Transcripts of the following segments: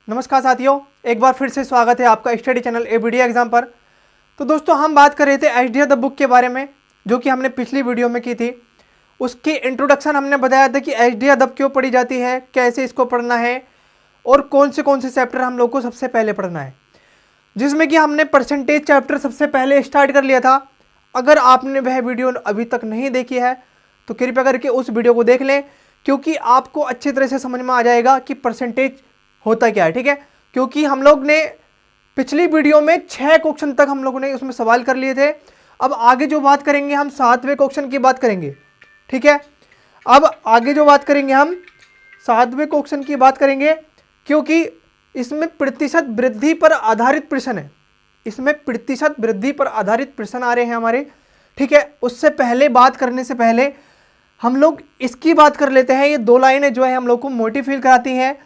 नमस्कार साथियों, एक बार फिर से स्वागत है आपका स्टडी चैनल एबीडी एग्जाम पर। तो दोस्तों हम बात कर रहे थे एचडीए द बुक के बारे में, जो कि हमने पिछली वीडियो में की थी। उसकी इंट्रोडक्शन हमने बताया था कि एचडीए द क्यों पढ़ी जाती है, कैसे इसको पढ़ना है और कौन से चैप्टर हम लोग को सबसे पहले पढ़ना है, जिसमें कि हमने परसेंटेज चैप्टर सबसे पहले स्टार्ट कर लिया था। अगर आपने वह वीडियो अभी तक नहीं देखी है तो कृपया करके उस वीडियो को देख लें, क्योंकि आपको अच्छी तरह से समझ में आ जाएगा कि परसेंटेज होता क्या है। ठीक है, क्योंकि हम लोग ने पिछली वीडियो में 6 क्वेश्चन तक हम लोगों ने उसमें सवाल कर लिए थे। अब आगे जो बात करेंगे हम 7वें क्वेश्चन की बात करेंगे। ठीक है, अब आगे जो बात करेंगे हम 7वें क्वेश्चन की बात करेंगे, क्योंकि इसमें प्रतिशत वृद्धि पर आधारित प्रश्न है। इसमें प्रतिशत वृद्धि पर आधारित प्रश्न आ रहे हैं हमारे। ठीक है, उससे पहले बात करने से पहले हम लोग इसकी बात कर लेते हैं। ये 2 लाइनें जो है हम लोग को मोटिव फील कराती हैं,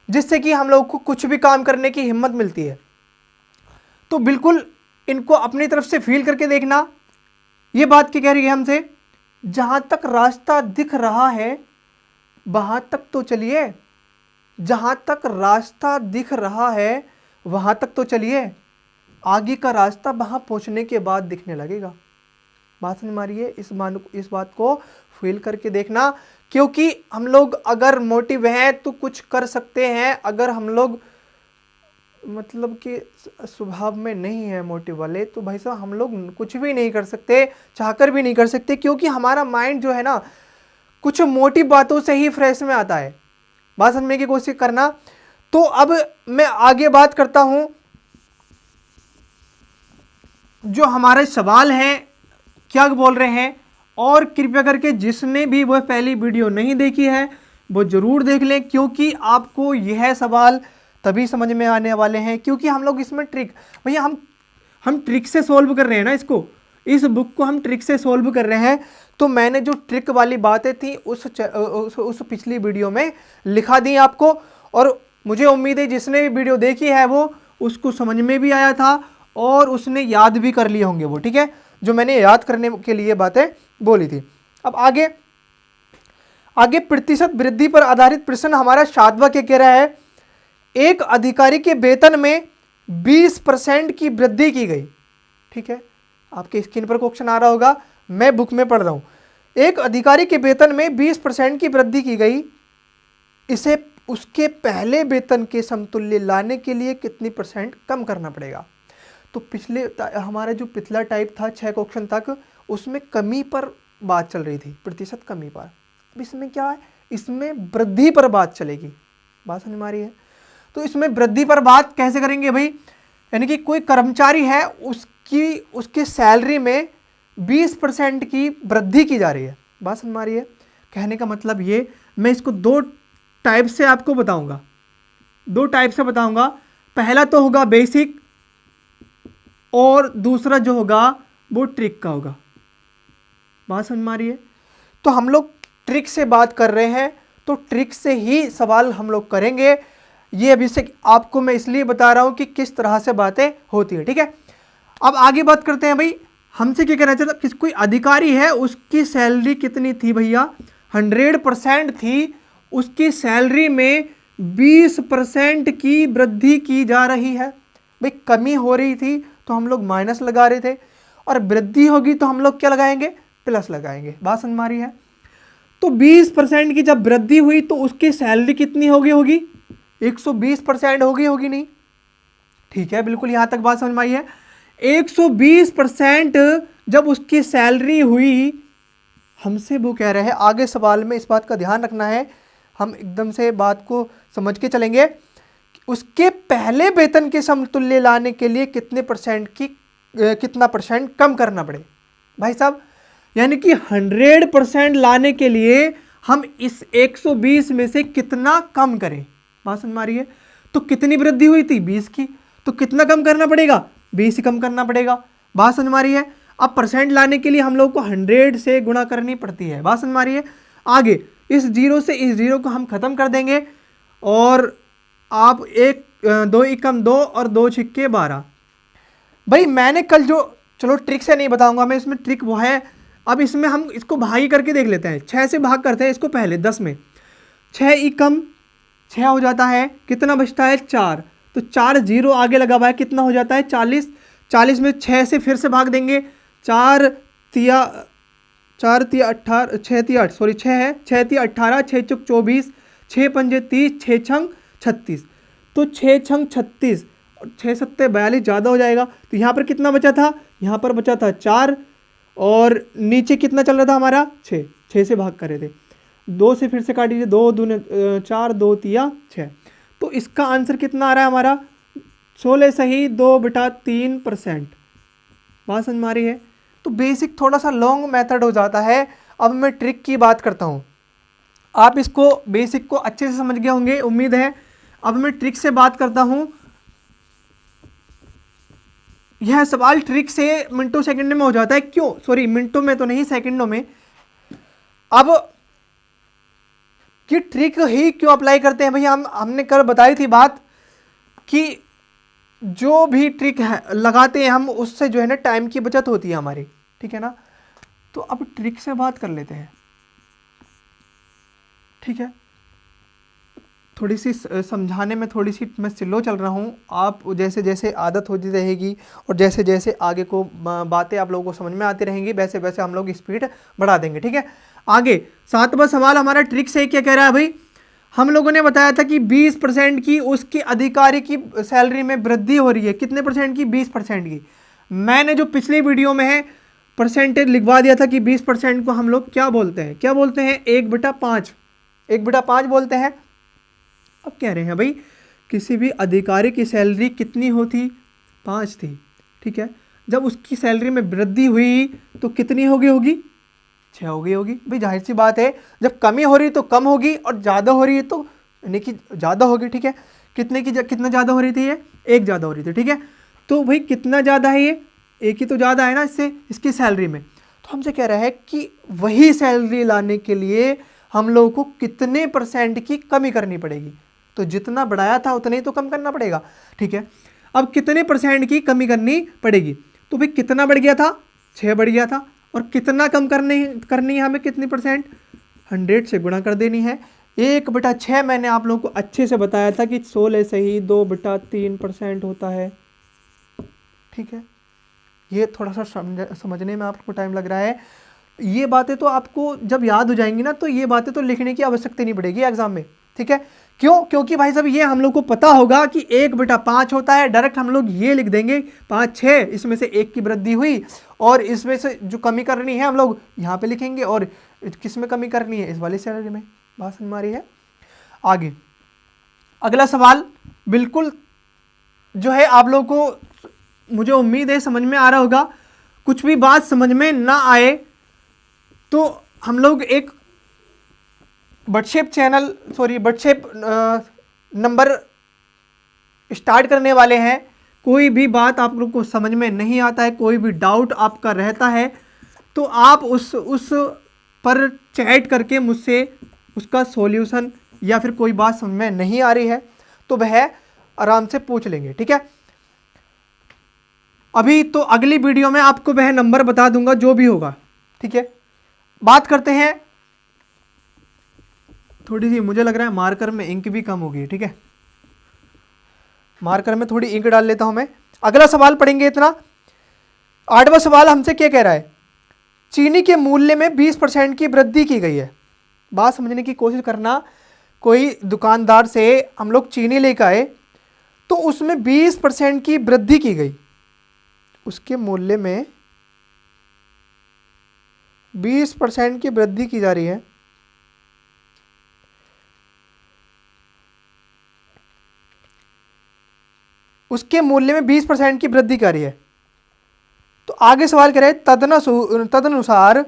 जिससे कि हम लोग को कुछ भी काम करने की हिम्मत मिलती है। तो बिल्कुल इनको अपनी तरफ से फील करके देखना। ये बात क्या कह रही है हमसे, जहां तक रास्ता दिख रहा है वहां तक तो चलिए। जहां तक रास्ता दिख रहा है वहां तक तो चलिए, आगे का रास्ता वहां पहुंचने के बाद दिखने लगेगा। बात समझ मारिए, इस बात को फील करके देखना, क्योंकि हम लोग अगर मोटिव हैं तो कुछ कर सकते हैं। अगर हम लोग मतलब कि स्वभाव में नहीं है मोटिव वाले, तो भाई साहब हम लोग कुछ भी नहीं कर सकते, चाहकर भी नहीं कर सकते, क्योंकि हमारा माइंड जो है ना कुछ मोटिव बातों से ही फ्रेश में आता है। बात समझने की कोशिश करना। तो अब मैं आगे बात करता हूं। जो हमारे सवाल हैं क्या बोल रहे हैं, और कृपया करके जिसने भी वह पहली वीडियो नहीं देखी है वो जरूर देख लें, क्योंकि आपको यह सवाल तभी समझ में आने वाले हैं। क्योंकि हम लोग इसमें ट्रिक, भैया हम ट्रिक से सॉल्व कर रहे हैं ना, इस बुक को हम ट्रिक से सॉल्व कर रहे हैं। तो मैंने जो ट्रिक वाली बातें थी उस पिछली वीडियो में लिखा दी आपको, और मुझे उम्मीद है जिसने भी वीडियो देखी है वो उसको समझ में भी आया था और उसने याद भी कर लिए होंगे वो। ठीक है, जो मैंने याद करने के लिए बातें बोली थी। अब आगे प्रतिशत वृद्धि पर आधारित प्रश्न हमारा 7वां क्या कह रहा है, एक अधिकारी के वेतन में 20% की वृद्धि की गई। ठीक है, आपके स्क्रीन पर क्वेश्चन आ रहा होगा, मैं बुक में पढ़ रहा हूं। एक अधिकारी के वेतन में 20% की वृद्धि की गई, इसे उसके पहले वेतन के समतुल्य लाने के लिए कितनी % कम करना पड़ेगा। तो हमारा जो पिछला टाइप था 6 क्वेश्चन तक, उसमें कमी पर बात चल रही थी, प्रतिशत कमी पर। अब इसमें क्या है, इसमें वृद्धि पर बात चलेगी। बात समझ में आ रही है। तो इसमें वृद्धि पर बात कैसे करेंगे भाई, यानी कि कोई कर्मचारी है, उसकी सैलरी में 20% की वृद्धि की जा रही है। बात समझ में आ रही है। कहने का मतलब ये, मैं इसको 2 टाइप से आपको बताऊंगा, 2 टाइप से बताऊंगा। पहला तो होगा बेसिक, और दूसरा जो होगा वो ट्रिक का होगा। बात समझ में आ रही है। तो हम लोग ट्रिक से बात कर रहे हैं, तो ट्रिक से ही सवाल हम लोग करेंगे। ये अभी से आपको मैं इसलिए बता रहा हूं कि किस तरह से बातें होती है। ठीक है, अब आगे बात करते हैं भाई। हमसे क्या कहना चाहता, कोई अधिकारी है, उसकी सैलरी कितनी थी भैया, 100% थी। उसकी सैलरी में 20% की वृद्धि की जा रही है। भाई कमी हो रही थी तो हम लोग माइनस लगा रहे थे, और वृद्धि होगी तो हम लोग क्या लगाएंगे, प्लस लगाएंगे। बात समझ में आ रही है। तो 20% की जब वृद्धि हुई तो उसकी सैलरी कितनी होगी 120% होगी नहीं। ठीक है, बिल्कुल यहां तक बात समझ में आई है। 120% जब उसकी सैलरी हुई, हमसे वो कह रहे हैं, आगे सवाल में इस बात का ध्यान रखना है, हम एकदम से बात को समझ के चलेंगे। उसके पहले वेतन के समतुल्य लाने के लिए कितना % कम करना पड़े। भाई साहब, यानी कि 100% लाने के लिए हम इस 120 में से कितना कम करें। बात समझ में आ रही है। तो कितनी वृद्धि हुई थी, 20 की, तो कितना कम करना पड़ेगा, 20 ही कम करना पड़ेगा। बात समझ में आ रही है। अब % लाने के लिए हम लोग को 100 से गुणा करनी पड़ती है। बात समझ में आ रही है। आगे इस 0 से इस 0 को हम खत्म कर देंगे, और आप 2 एकम 2 और 2 छिक्के 12। भाई मैंने कल जो, चलो ट्रिक से नहीं बताऊंगा मैं, इसमें ट्रिक वो है। अब इसमें हम इसको भागी करके देख लेते हैं। 6 से भाग करते हैं इसको पहले 10 में, 6 6 हो जाता है, कितना बचता है 4, तो 4 जीरो आगे लगा हुआ है, कितना हो जाता है 40। 40 में 6 से फिर से भाग देंगे, 4 तिया 18, 6 तिया 8 सॉरी 6 है, 6 तिया 18, 6 चौक 24, 6 पंजे 30, 6 छंग 36, तो 6 छंग 36, 6 सत्ते 42 ज़्यादा हो जाएगा। तो यहाँ पर कितना बचा था, यहाँ पर बचा था 4, और नीचे कितना चल रहा था हमारा 6, 6 से भाग कर रहे थे, 2 से फिर से काट दीजिए, 2 दूने 4, 2 तिया 6, तो इसका आंसर कितना आ रहा है हमारा 16 सही 2/3%। बात समझ में आ रही है। तो बेसिक थोड़ा सा लॉन्ग मेथड हो जाता है। अब मैं ट्रिक की बात करता हूँ, आप इसको बेसिक को अच्छे से समझ गए होंगे उम्मीद है। अब मैं ट्रिक से बात करता हूँ। यह सवाल ट्रिक से मिनटों सेकंड में हो जाता है, क्यों, सॉरी मिनटों में तो नहीं, सेकंडों में। अब कि ट्रिक ही क्यों अप्लाई करते हैं भैया, हमने कल बताई थी बात कि जो भी ट्रिक है लगाते हैं हम, उससे जो है ना टाइम की बचत होती है हमारी, ठीक है ना। तो अब ट्रिक से बात कर लेते हैं, ठीक है। थोड़ी सी समझाने में थोड़ी सी मैं स्लो चल रहा हूँ, आप जैसे जैसे आदत होती रहेगी और जैसे जैसे आगे को बातें आप लोगों को समझ में आती रहेंगी, वैसे वैसे हम लोग स्पीड बढ़ा देंगे, ठीक है। आगे 7वां सवाल हमारा ट्रिक से क्या कह रहा है भाई, हम लोगों ने बताया था कि 20% की उसके अधिकारी की सैलरी में वृद्धि हो रही है, कितने परसेंट की, 20% की। मैंने जो पिछली वीडियो में है परसेंटेज लिखवा दिया था कि 20% को हम लोग क्या बोलते हैं, क्या बोलते हैं 1/5, 1/5 बोलते हैं। अब कह रहे हैं भाई किसी भी अधिकारी की सैलरी कितनी होती, 5 थी, ठीक है। जब उसकी सैलरी में वृद्धि हुई तो कितनी हो गई होगी, 6 हो गई होगी। भाई जाहिर सी बात है, जब कमी हो रही तो कम होगी और ज़्यादा हो रही है तो यानी कि ज़्यादा होगी, ठीक है। कितना ज़्यादा हो रही थी, ये 1 ज़्यादा हो रही थी, ठीक है। तो भाई कितना ज़्यादा है, ये 1 ही तो ज़्यादा है ना इससे, इसकी सैलरी में। तो हमसे कह रहा है कि वही सैलरी लाने के लिए हम लोगों को कितने % की कमी करनी पड़ेगी। तो जितना बढ़ाया था उतना ही तो कम करना पड़ेगा, ठीक है। अब कितने % की कमी करनी पड़ेगी, तो भाई कितना बढ़ गया था, 6 बढ़ गया था, और कितना कम करनी है हमें, कितनी %, 100 से गुणा कर देनी है। 1/6 मैंने आप लोगों को अच्छे से बताया था कि 16 से ही 2/3% होता है, ठीक है। ये थोड़ा सा समझने में आपको टाइम लग रहा है। ये बातें तो आपको जब याद हो जाएंगी ना, तो ये बातें तो लिखने की आवश्यकता नहीं पड़ेगी एग्जाम में, ठीक है। क्यों, क्योंकि भाई साहब ये हम लोग को पता होगा कि 1/5 होता है, डायरेक्ट हम लोग ये लिख देंगे 5 6, इसमें से 1 की वृद्धि हुई और इसमें से जो कमी करनी है हम लोग यहाँ पे लिखेंगे, और किस में कमी करनी है, इस वाली सैलरी में। बात समझ में आ रही है। आगे अगला सवाल बिल्कुल जो है आप लोग को, मुझे उम्मीद है समझ में आ रहा होगा। कुछ भी बात समझ में ना आए तो हम लोग एक व्हाट्सएप नंबर स्टार्ट करने वाले हैं। कोई भी बात आप लोग को समझ में नहीं आता है, कोई भी डाउट आपका रहता है, तो आप उस पर चैट करके मुझसे उसका सॉल्यूशन, या फिर कोई बात समझ में नहीं आ रही है तो वह आराम से पूछ लेंगे, ठीक है। अभी तो अगली वीडियो में आपको वह नंबर बता दूंगा जो भी होगा, ठीक है। बात करते हैं, थोड़ी सी मुझे लग रहा है मार्कर में इंक भी कम हो गई, ठीक है। मार्कर में थोड़ी इंक डाल लेता हूं मैं। अगला सवाल पढ़ेंगे इतना। 8वां सवाल हमसे क्या कह रहा है, चीनी के मूल्य में 20% की वृद्धि की गई है। बात समझने की कोशिश करना। कोई दुकानदार से हम लोग चीनी लेकर आए तो उसमें 20% की वृद्धि की गई, उसके मूल्य में 20% की वृद्धि की जा रही है। उसके मूल्य में 20% की वृद्धि कर रही है। तो आगे सवाल कह रहे हैं, तदनुसार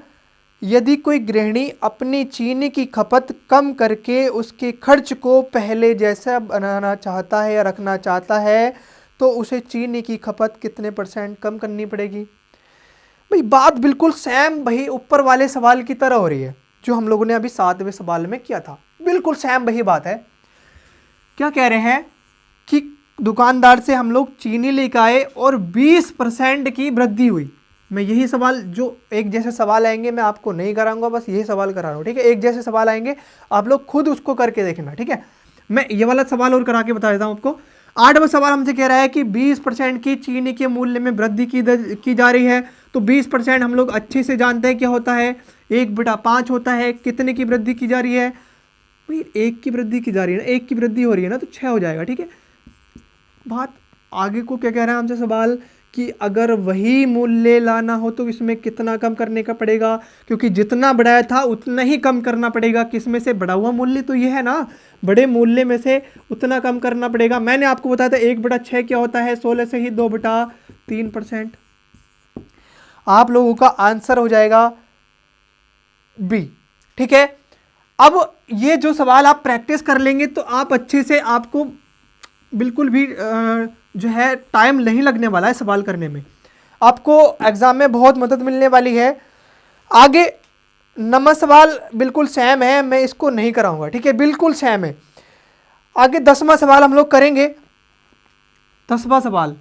यदि कोई गृहिणी अपनी चीनी की खपत कम करके उसके खर्च को पहले जैसा बनाना चाहता है या रखना चाहता है, तो उसे चीनी की खपत कितने % कम करनी पड़ेगी। भाई बात बिल्कुल सेम भाई ऊपर वाले सवाल की तरह हो रही है जो हम लोगों ने अभी 7वें सवाल में किया था, बिल्कुल सेम वही बात है। क्या कह रहे हैं कि दुकानदार से हम लोग चीनी लेकर आए और 20% की वृद्धि हुई। मैं यही सवाल, जो एक जैसे सवाल आएंगे मैं आपको नहीं कराऊंगा, बस यही सवाल करा रहा हूँ, ठीक है। एक जैसे सवाल आएंगे आप लोग खुद उसको करके देखना, ठीक है। मैं ये वाला सवाल और करा के बता देता हूँ आपको। 8वां सवाल हमसे कह रहा है कि 20% की चीनी के मूल्य में वृद्धि की जा रही है। तो 20% हम लोग अच्छे से जानते हैं क्या होता है, 1/5 होता है। कितने की वृद्धि की जा रही है भाई, 1 की वृद्धि की जा रही है ना, 1 की वृद्धि हो रही है ना, तो 6 हो जाएगा। ठीक है, बात आगे को क्या कह रहा है हमसे सवाल कि अगर वही मूल्य लाना हो तो इसमें कितना कम करने का पड़ेगा, क्योंकि जितना बढ़ाया था उतना ही कम करना पड़ेगा। किसमें से बढ़ा हुआ मूल्य तो ये है ना, बड़े मूल्य में से उतना कम करना पड़ेगा। मैंने आपको बताया था 1/6 क्या होता है, 16 से ही 2/3%। आप लोगों का आंसर हो जाएगा बी। ठीक है, अब ये जो सवाल आप प्रैक्टिस कर लेंगे तो आप अच्छे से, आपको बिल्कुल भी जो है टाइम नहीं लगने वाला है सवाल करने में, आपको एग्जाम में बहुत मदद मिलने वाली है। आगे नंबर सवाल बिल्कुल सेम है, मैं इसको नहीं कराऊंगा। ठीक है, बिल्कुल सेम है। आगे 10वां सवाल हम लोग करेंगे। 10वां सवाल,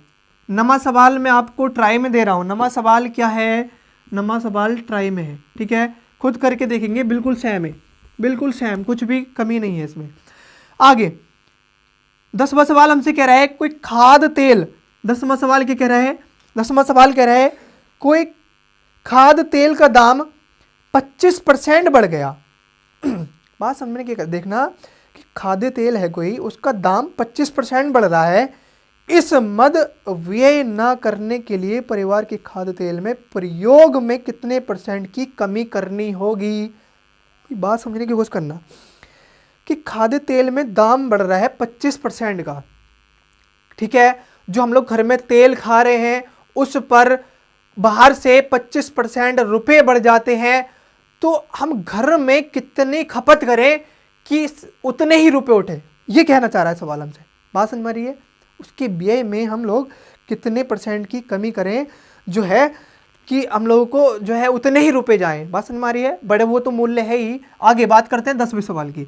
नवा सवाल मैं आपको ट्राई में दे रहा हूं। नवा सवाल क्या है, नवा सवाल ट्राई में है। ठीक है, खुद करके देखेंगे, बिल्कुल सेम है, बिल्कुल सेम, कुछ भी कमी नहीं है इसमें। आगे 10वां सवाल हमसे कह रहा है कोई खाद्य तेल, 10वां सवाल क्या कह रहा है, 10वां सवाल कह रहा है कोई खाद्य तेल का दाम 25% बढ़ गया। बात समझने की, देखना कि खाद्य तेल है कोई, उसका दाम 25% बढ़ रहा है। इस मद व्यय न करने के लिए परिवार के खाद्य तेल में प्रयोग में कितने % की कमी करनी होगी। बात समझने की कोशिश करना कि खाद्य तेल में दाम बढ़ रहा है 25% का। ठीक है, जो हम लोग घर में तेल खा रहे हैं उस पर बाहर से 25% रुपए बढ़ जाते हैं, तो हम घर में कितनी खपत करें कि उतने ही रुपए उठे, ये कहना चाह रहा है सवाल हमसे। बात समझ में आ रही है, उसके व्यय में हम लोग कितने % की कमी करें जो है कि हम लोगों को जो है उतने ही रुपए जाएं। बात समझ में आ रही है, बड़े वो तो मूल्य है ही। आगे बात करते हैं 10वें सवाल की।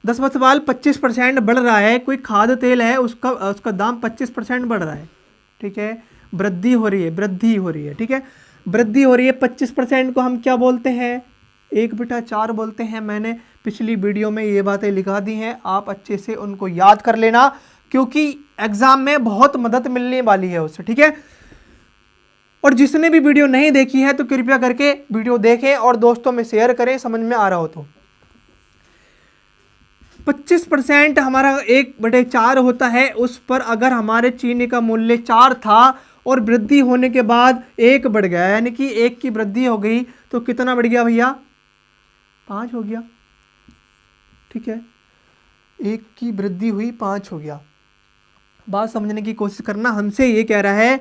10वां सवाल 25% बढ़ रहा है, कोई खाद्य तेल है उसका दाम 25% बढ़ रहा है। ठीक है, वृद्धि हो रही है, वृद्धि हो रही है। ठीक है, वृद्धि हो रही है। 25% को हम क्या बोलते हैं, 1/4 बोलते हैं। मैंने पिछली वीडियो में ये बातें लिखा दी हैं, आप अच्छे से उनको याद कर लेना, क्योंकि एग्जाम में बहुत मदद मिलने वाली है उससे। ठीक है, और जिसने भी वीडियो नहीं देखी है तो कृपया करके वीडियो देखें और दोस्तों में शेयर करें, समझ में आ रहा हो तो। 25% हमारा 1/4 होता है, उस पर अगर हमारे चीनी का मूल्य 4 था और वृद्धि होने के बाद 1 बढ़ गया, यानी कि 1 की वृद्धि हो गई, तो कितना बढ़ गया भैया, 5 हो गया। ठीक है, 1 की वृद्धि हुई, 5 हो गया। बात समझने की कोशिश करना, हमसे ये कह रहा है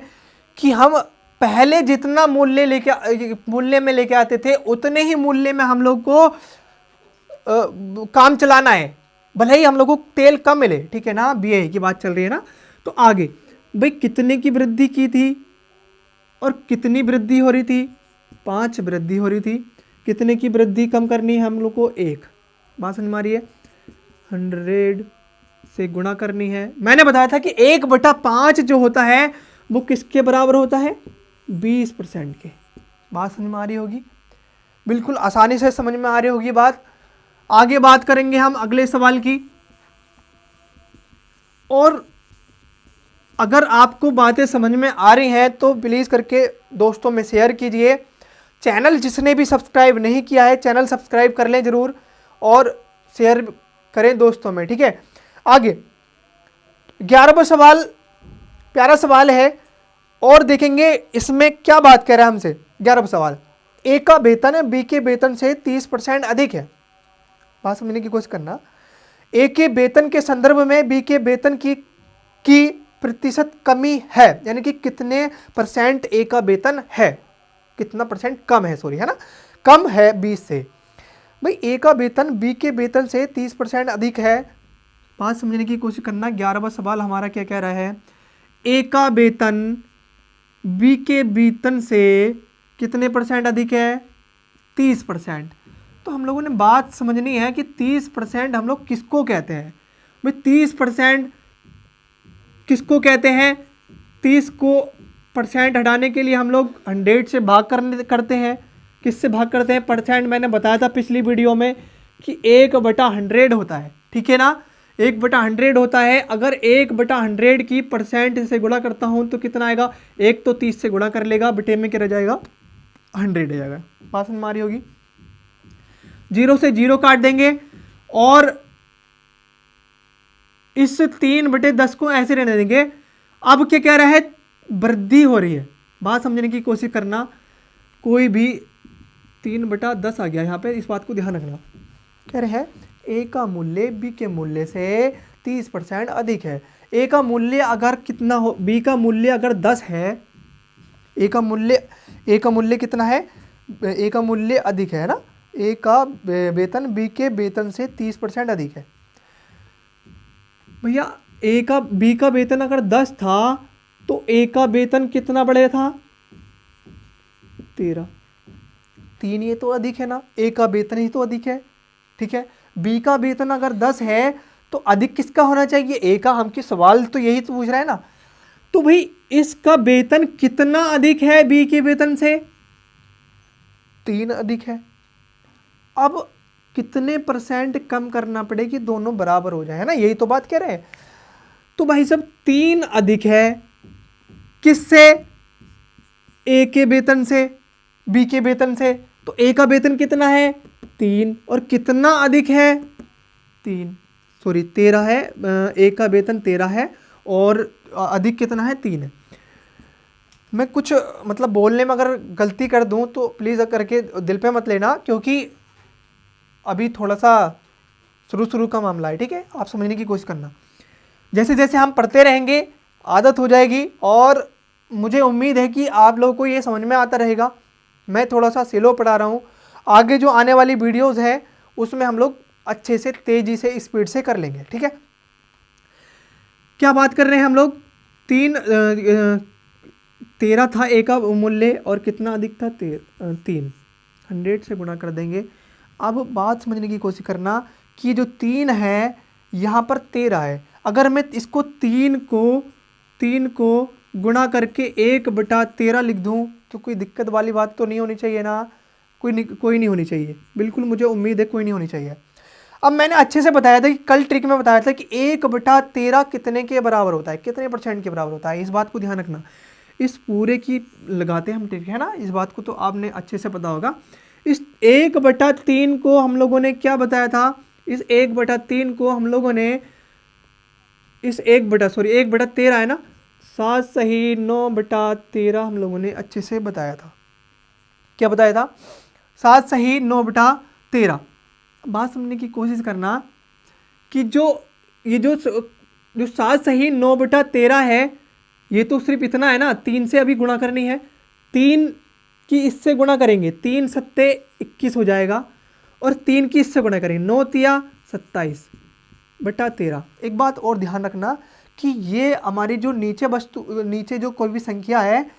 कि हम पहले जितना मूल्य में लेके आते थे उतने ही मूल्य में हम लोग को काम चलाना है, भले ही हम लोगों को तेल कम मिले। ठीक है ना, बीए की बात चल रही है ना। तो आगे भाई कितने की वृद्धि की थी और कितनी वृद्धि हो रही थी, 5 वृद्धि हो रही थी। कितने की वृद्धि कम करनी है हम लोग को, 1। बात समझ में आ रही है, 100 से गुणा करनी है। मैंने बताया था कि 1/5 जो होता है वो किसके बराबर होता है, 20% के। बात समझ में आ रही होगी, बिल्कुल आसानी से समझ में आ रही होगी बात। आगे बात करेंगे हम अगले सवाल की, और अगर आपको बातें समझ में आ रही हैं तो प्लीज़ करके दोस्तों में शेयर कीजिए। चैनल जिसने भी सब्सक्राइब नहीं किया है चैनल सब्सक्राइब कर लें ज़रूर, और शेयर करें दोस्तों में। ठीक है, आगे 11वां सवाल प्यारा सवाल है, और देखेंगे इसमें क्या बात कर रहा है हमसे। 11वां सवाल, ए का वेतन बी के वेतन से 30% अधिक है। बात समझने की कोशिश करना, ए के वेतन के संदर्भ में बी के वेतन की प्रतिशत कमी है, यानी कि कितने % ए का वेतन है, कितना % कम है, सॉरी है ना, कम है 20 से। भाई ए का वेतन बी के वेतन से 30% अधिक है। बात समझने की कोशिश करना, 11वां सवाल हमारा क्या कह रहा है, ए का वेतन बी के वेतन से कितने % अधिक है, 30%। तो हम लोगों ने बात समझनी है कि 30% हम लोग किसको कहते हैं। भाई 30% किसको कहते हैं, 30 को % हटाने के लिए हम लोग 100 से भाग करते हैं। किससे भाग करते हैं, %। मैंने बताया था पिछली वीडियो में कि 1/100 होता है। ठीक है ना, 1/100 होता है। अगर 1/100 की परसेंट से गुणा करता हूं तो कितना आएगा, 1 तो 30 से गुणा कर लेगा, बटे में क्या रह जाएगा, 100 आ जाएगा। बात समझ में आ रही होगी। 0 से 0 काट देंगे और इस 3/10 को ऐसे रहने देंगे। अब क्या कह रहा है, वृद्धि हो रही है। बात समझने की कोशिश करना। कोई भी 3/10 आ गया यहाँ पे, इस बात को ध्यान रखना। कह रहे हैं ए का मूल्य बी के मूल्य से 30% अधिक है। ए का मूल्य अगर कितना हो, बी का मूल्य अगर 10 है, ए का मूल्य कितना है, ए का मूल्य अधिक है ना, ए का वेतन बी के वेतन से 30% अधिक है। भैया बी का वेतन अगर 10 था तो ए का वेतन कितना बढ़े था, 13। 3 ये तो अधिक है ना, ए का वेतन ही तो अधिक है, ठीक है। बी का वेतन अगर 10 है तो अधिक किसका होना चाहिए, ए का। हम की सवाल तो यही तो पूछ रहा है ना। तो भाई इसका वेतन कितना अधिक है बी के वेतन से, 3 अधिक है। अब कितने परसेंट कम करना पड़ेगी, दोनों बराबर हो जाए, है ना, यही तो बात कह रहे हैं। तो भाई सब 3 अधिक है किससे, ए के वेतन से, बी के वेतन से। तो ए का वेतन कितना है, 3, और कितना अधिक है, 13 है। ए का वेतन 13 है और अधिक कितना है, 3 है। मैं कुछ मतलब बोलने में अगर गलती कर दूं तो प्लीज़ करके दिल पे मत लेना, क्योंकि अभी थोड़ा सा शुरू का मामला है, ठीक है। आप समझने की कोशिश करना। जैसे जैसे हम पढ़ते रहेंगे आदत हो जाएगी, और मुझे उम्मीद है कि आप लोगों को ये समझ में आता रहेगा। मैं थोड़ा सा स्लो पढ़ा रहा हूँ, आगे जो आने वाली वीडियोस है उसमें हम लोग अच्छे से तेज़ी से स्पीड से कर लेंगे, ठीक है। क्या बात कर रहे हैं हम लोग, 13 था ए का मूल्य और कितना अधिक था, 3, 100 से गुणा कर देंगे। अब बात समझने की कोशिश करना कि जो 3 है यहाँ पर 13 है। अगर मैं इसको 3 को गुणा करके 1/13 लिख दूँ तो कोई दिक्कत वाली बात तो नहीं होनी चाहिए ना, कोई नहीं होनी चाहिए, बिल्कुल मुझे उम्मीद है कोई नहीं होनी चाहिए। अब मैंने अच्छे से बताया था कि कल ट्रिक में बताया था कि 1/13 कितने के बराबर होता है, कितने परसेंट के बराबर होता है। इस बात को ध्यान रखना। इस पूरे की लगाते हैं हम ट्रिक, है ना, इस बात को तो आपने अच्छे से पता होगा। इस 1/3 को हम लोगों ने क्या बताया था, इस 1/3 को हम लोगों ने इस 1/13 है ना, 7 सही 9/13 हम लोगों ने अच्छे से बताया था। क्या बताया था, 7 सही 9/13। बात समझने की कोशिश करना कि ये जो 7 सही 9/13 है, ये तो सिर्फ इतना है ना, 3 से अभी गुणा करनी है, 3 की इससे गुणा करेंगे, 3 सत्ते 21 हो जाएगा, और 3 की इससे गुणा करेंगे, 9 तिया 27/13। एक बात और ध्यान रखना कि ये हमारी जो नीचे जो कोई भी संख्या है,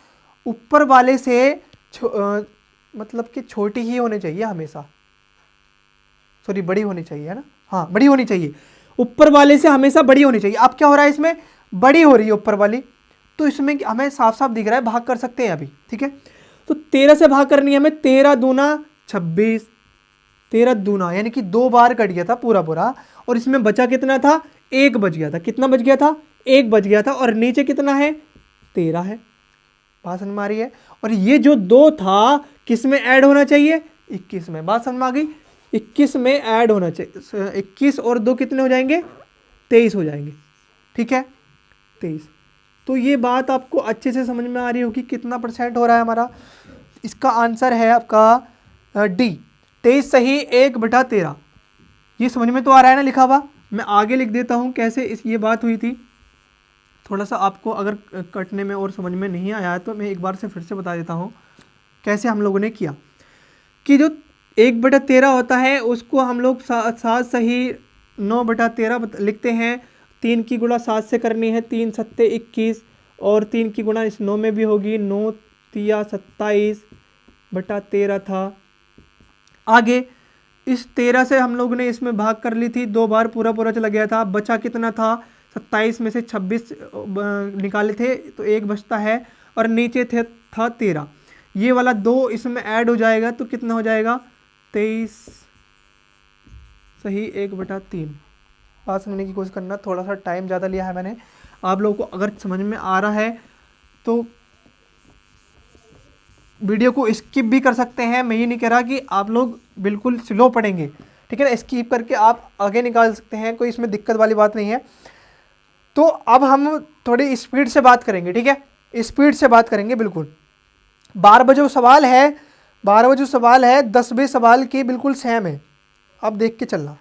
ऊपर वाले से मतलब कि छोटी ही होनी चाहिए हमेशा, सॉरी बड़ी होनी चाहिए, है ना, हाँ बड़ी होनी चाहिए, ऊपर वाले से हमेशा बड़ी होनी चाहिए। अब क्या हो रहा है, इसमें बड़ी हो रही है ऊपर वाली, तो इसमें हमें साफ साफ दिख रहा है, भाग कर सकते हैं अभी, ठीक है। तो 13 से भाग करनी है हमें, 13 दूना 26, 13 दूना यानी कि 2 बार कट गया था पूरा, और इसमें बचा कितना था, 1 बच गया था। कितना बच गया था, 1 बच गया था, और नीचे कितना है, 13 है। बात समझ में आ रही है। और ये जो 2 था किस में ऐड होना चाहिए, 21 में। बात समझ में आ गई, 21 में ऐड होना चाहिए। 21 और 2 कितने हो जाएंगे, 23 हो जाएंगे, ठीक है, 23। तो ये बात आपको अच्छे से समझ में आ रही होगी कितना परसेंट हो रहा है हमारा। इसका आंसर है आपका डी, 23 सही 1/13। ये समझ में तो आ रहा है ना लिखा हुआ। मैं आगे लिख देता हूँ कैसे ये बात हुई थी। थोड़ा सा आपको अगर कटने में और समझ में नहीं आया है तो मैं एक बार से फिर से बता देता हूँ कैसे हम लोगों ने किया। कि जो 1/13 होता है उसको हम लोग 7 सही 9/13 लिखते हैं। 3 की गुणा 7 से करनी है, 3 सत्ते 21, और 3 की गुणा इस 9 में भी होगी, 9 तिया 27/13 था। आगे इस 13 से हम लोग ने इसमें भाग कर ली थी, 2 बार पूरा चला गया था। बचा कितना था, 27 में से 26 निकाले थे तो 1 बचता है, और नीचे था 13। ये वाला 2 इसमें ऐड हो जाएगा तो कितना हो जाएगा, 23 सही 1/3। बात समझने की कोशिश करना, थोड़ा सा टाइम ज़्यादा लिया है मैंने। आप लोगों को अगर समझ में आ रहा है तो वीडियो को स्किप भी कर सकते हैं, मैं ये नहीं कह रहा कि आप लोग बिल्कुल स्लो पढ़ेंगे, ठीक है ना, स्किप करके आप आगे निकाल सकते हैं, कोई इसमें दिक्कत वाली बात नहीं है। तो अब हम थोड़ी स्पीड से बात करेंगे, ठीक है, स्पीड से बात करेंगे बिल्कुल। 12 जो सवाल है, 12 जो सवाल है 10वें सवाल के बिल्कुल सेम है, अब देख के चलना,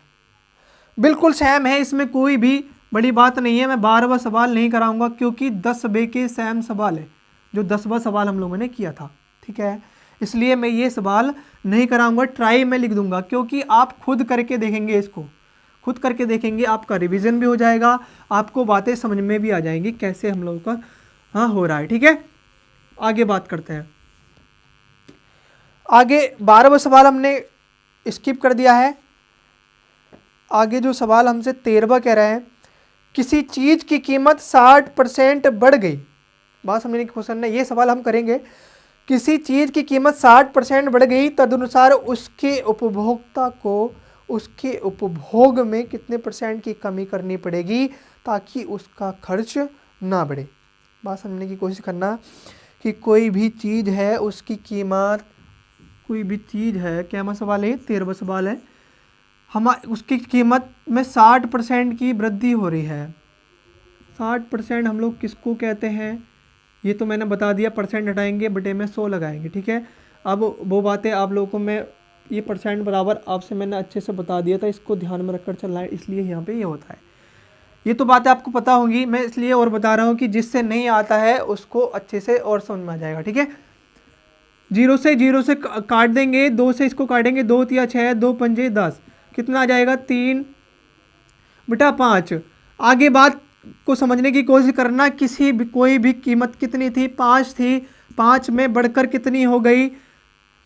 बिल्कुल सेम है, इसमें कोई भी बड़ी बात नहीं है। मैं 12वां सवाल नहीं कराऊंगा क्योंकि 10वें के सेम सवाल है जो 10वां सवाल हम लोगों ने किया था, ठीक है, इसलिए मैं ये सवाल नहीं कराऊंगा, ट्राई में लिख दूंगा, क्योंकि आप खुद करके देखेंगे, इसको खुद करके देखेंगे, आपका रिवीजन भी हो जाएगा, आपको बातें समझ में भी आ जाएंगी कैसे हम लोगों का हाँ हो रहा है, ठीक है। आगे बात करते हैं। आगे 12वां सवाल हमने स्किप कर दिया है। आगे जो सवाल हमसे 13वां कह रहा है, किसी चीज की कीमत 60% बढ़ गई, बात समझने की क्वेश्चन है, ये सवाल हम करेंगे। किसी चीज की कीमत 60% बढ़ गई, तदनुसार उसके उपभोक्ता को उसके उपभोग में कितने % की कमी करनी पड़ेगी ताकि उसका खर्च ना बढ़े। बात समझने की कोशिश करना कि कोई भी चीज़ है उसकी कीमत, कोई भी चीज़ है, क्या सवाल है, 13वां सवाल है, हम उसकी कीमत में 60% की वृद्धि हो रही है। 60% हम लोग किसको कहते हैं, ये तो मैंने बता दिया, परसेंट हटाएंगे बटे में 100 लगाएंगे, ठीक है। अब वो बातें आप लोगों को मैं ये परसेंट बराबर आपसे मैंने अच्छे से बता दिया था, इसको ध्यान में रखकर चलना है, इसलिए यहाँ पे ये होता है। ये तो बातें आपको पता होंगी, मैं इसलिए और बता रहा हूँ कि जिससे नहीं आता है उसको अच्छे से और समझ में आ जाएगा, ठीक है। 0 से काट देंगे, 2 से इसको काटेंगे, 2 तिया 6, 2 पंजे 10, कितना आ जाएगा 3 बटा 5। आगे बात को समझने की कोशिश करना, किसी भी कोई भी कीमत कितनी थी, 5 थी, 5 में बढ़कर कितनी हो गई,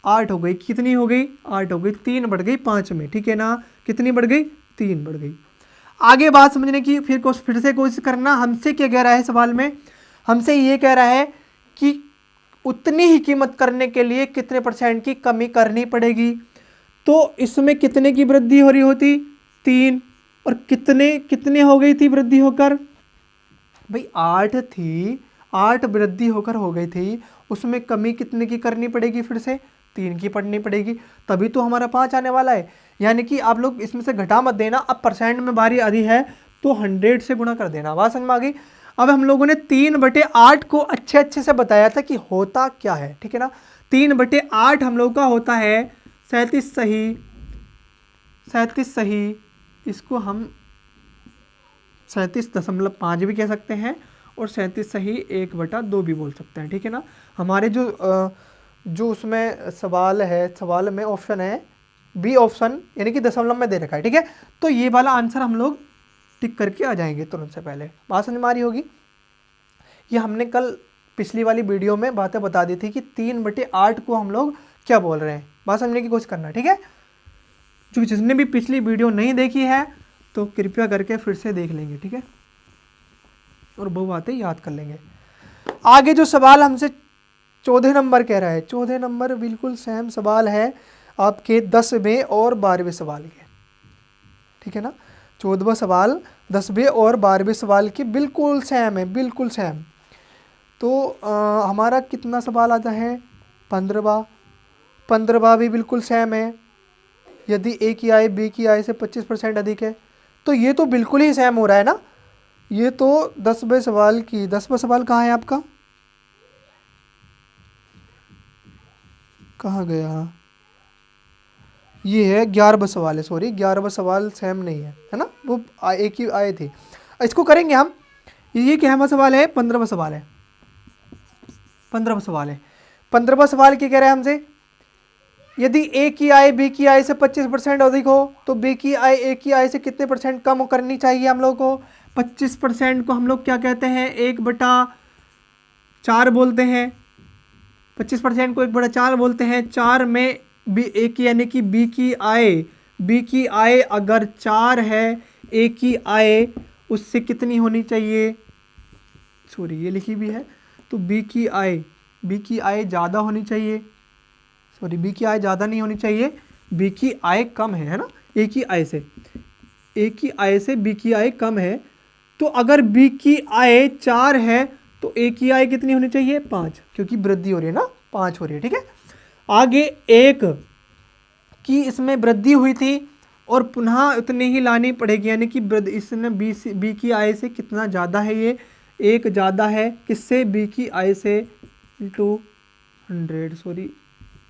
8 हो गई, कितनी हो गई 8 हो गई, 3 बढ़ गई 5 में, ठीक है ना, कितनी बढ़ गई 3 बढ़ गई। आगे बात समझने की फिर से कोशिश करना, हमसे क्या कह रहा है सवाल में, हमसे ये कह रहा है कि उतनी ही कीमत करने के लिए कितने % की कमी करनी पड़ेगी। तो इसमें कितने की वृद्धि हो रही होती 3, और कितने हो गई थी वृद्धि होकर, भाई 8 थी, 8 वृद्धि होकर हो गई थी, उसमें कमी कितने की करनी पड़ेगी, फिर से 3 की पड़नी पड़ेगी, तभी तो हमारा 5 आने वाला है। यानी कि आप लोग इसमें से घटा मत देना, अब % में बारी आधी है तो 100 से गुणा कर देना, बात समझ में आ गई। अब हम लोगों ने 3/8 को अच्छे से बताया था कि होता क्या है, ठीक है ना। 3/8 हम लोग का होता है 37 सही, 37 सही, इसको हम 37.5 भी कह सकते हैं, और 37 सही 1/2 भी बोल सकते हैं, ठीक है ना। हमारे जो उसमें सवाल है, सवाल में ऑप्शन है बी ऑप्शन, यानी कि दशमलव में दे रखा है, ठीक है। तो ये वाला आंसर हम लोग टिक करके आ जाएंगे तुरंत से पहले, बात समझ में आ रही होगी। ये हमने कल पिछली वाली वीडियो में बातें बता दी थी कि 3/8 को हम लोग क्या बोल रहे हैं, बात समझने की कोशिश करना, ठीक है। जो जिसने भी पिछली वीडियो नहीं देखी है तो कृपया करके फिर से देख लेंगे, ठीक है, और वो बातें याद कर लेंगे। आगे जो सवाल हमसे 14 नंबर कह रहा है, 14 नंबर बिल्कुल सेम सवाल है आपके 10वें और 12वें सवाल के, ठीक है ना। 14वां सवाल 10वें और 12वें सवाल के बिल्कुल सेम है, बिल्कुल सेम। तो हमारा कितना सवाल आता है 15वां भी बिल्कुल सेम है, यदि ए की आय बी की आय से 25% अधिक है, तो ये तो बिल्कुल ही सेम हो रहा है ना। ये तो 10वें सवाल की, 10वां सवाल कहाँ है आपका, कहाँ गया, ये है 11वां सवाल है, सॉरी 11वां सवाल सेम नहीं है ना, वो एक ही आए थे। इसको करेंगे हम, ये क्या सवाल है 15वां सवाल है, 15वां सवाल है। 15वां सवाल क्या कह रहा है हमसे, यदि ए की आय बी की आय से 25% अधिक हो तो बी की आय ए की आय से कितने % कम करनी चाहिए हम लोग को। 25% को हम लोग क्या कहते हैं 1/4 बोलते हैं, 25% को 1/4 बोलते हैं। 4 में बी ए की यानी कि बी की आय अगर 4 है, ए की आय उससे कितनी होनी चाहिए, सॉरी ये लिखी भी है, तो बी की आय ज़्यादा होनी चाहिए, सॉरी बी की आय ज़्यादा नहीं होनी चाहिए, बी की आय कम है ना ए की आय से। ए की आय से बी की आय कम है, तो अगर बी की आय 4 है तो ए की आय कितनी होनी चाहिए? 5, क्योंकि वृद्धि हो रही है ना, 5 हो रही है। ठीक है, आगे 1 की इसमें वृद्धि हुई थी और पुनः उतनी ही लानी पड़ेगी, यानी कि इसने बी की आय से कितना ज़्यादा है, ये 1 ज़्यादा है किससे? बी की आय से इंटू 100, सॉरी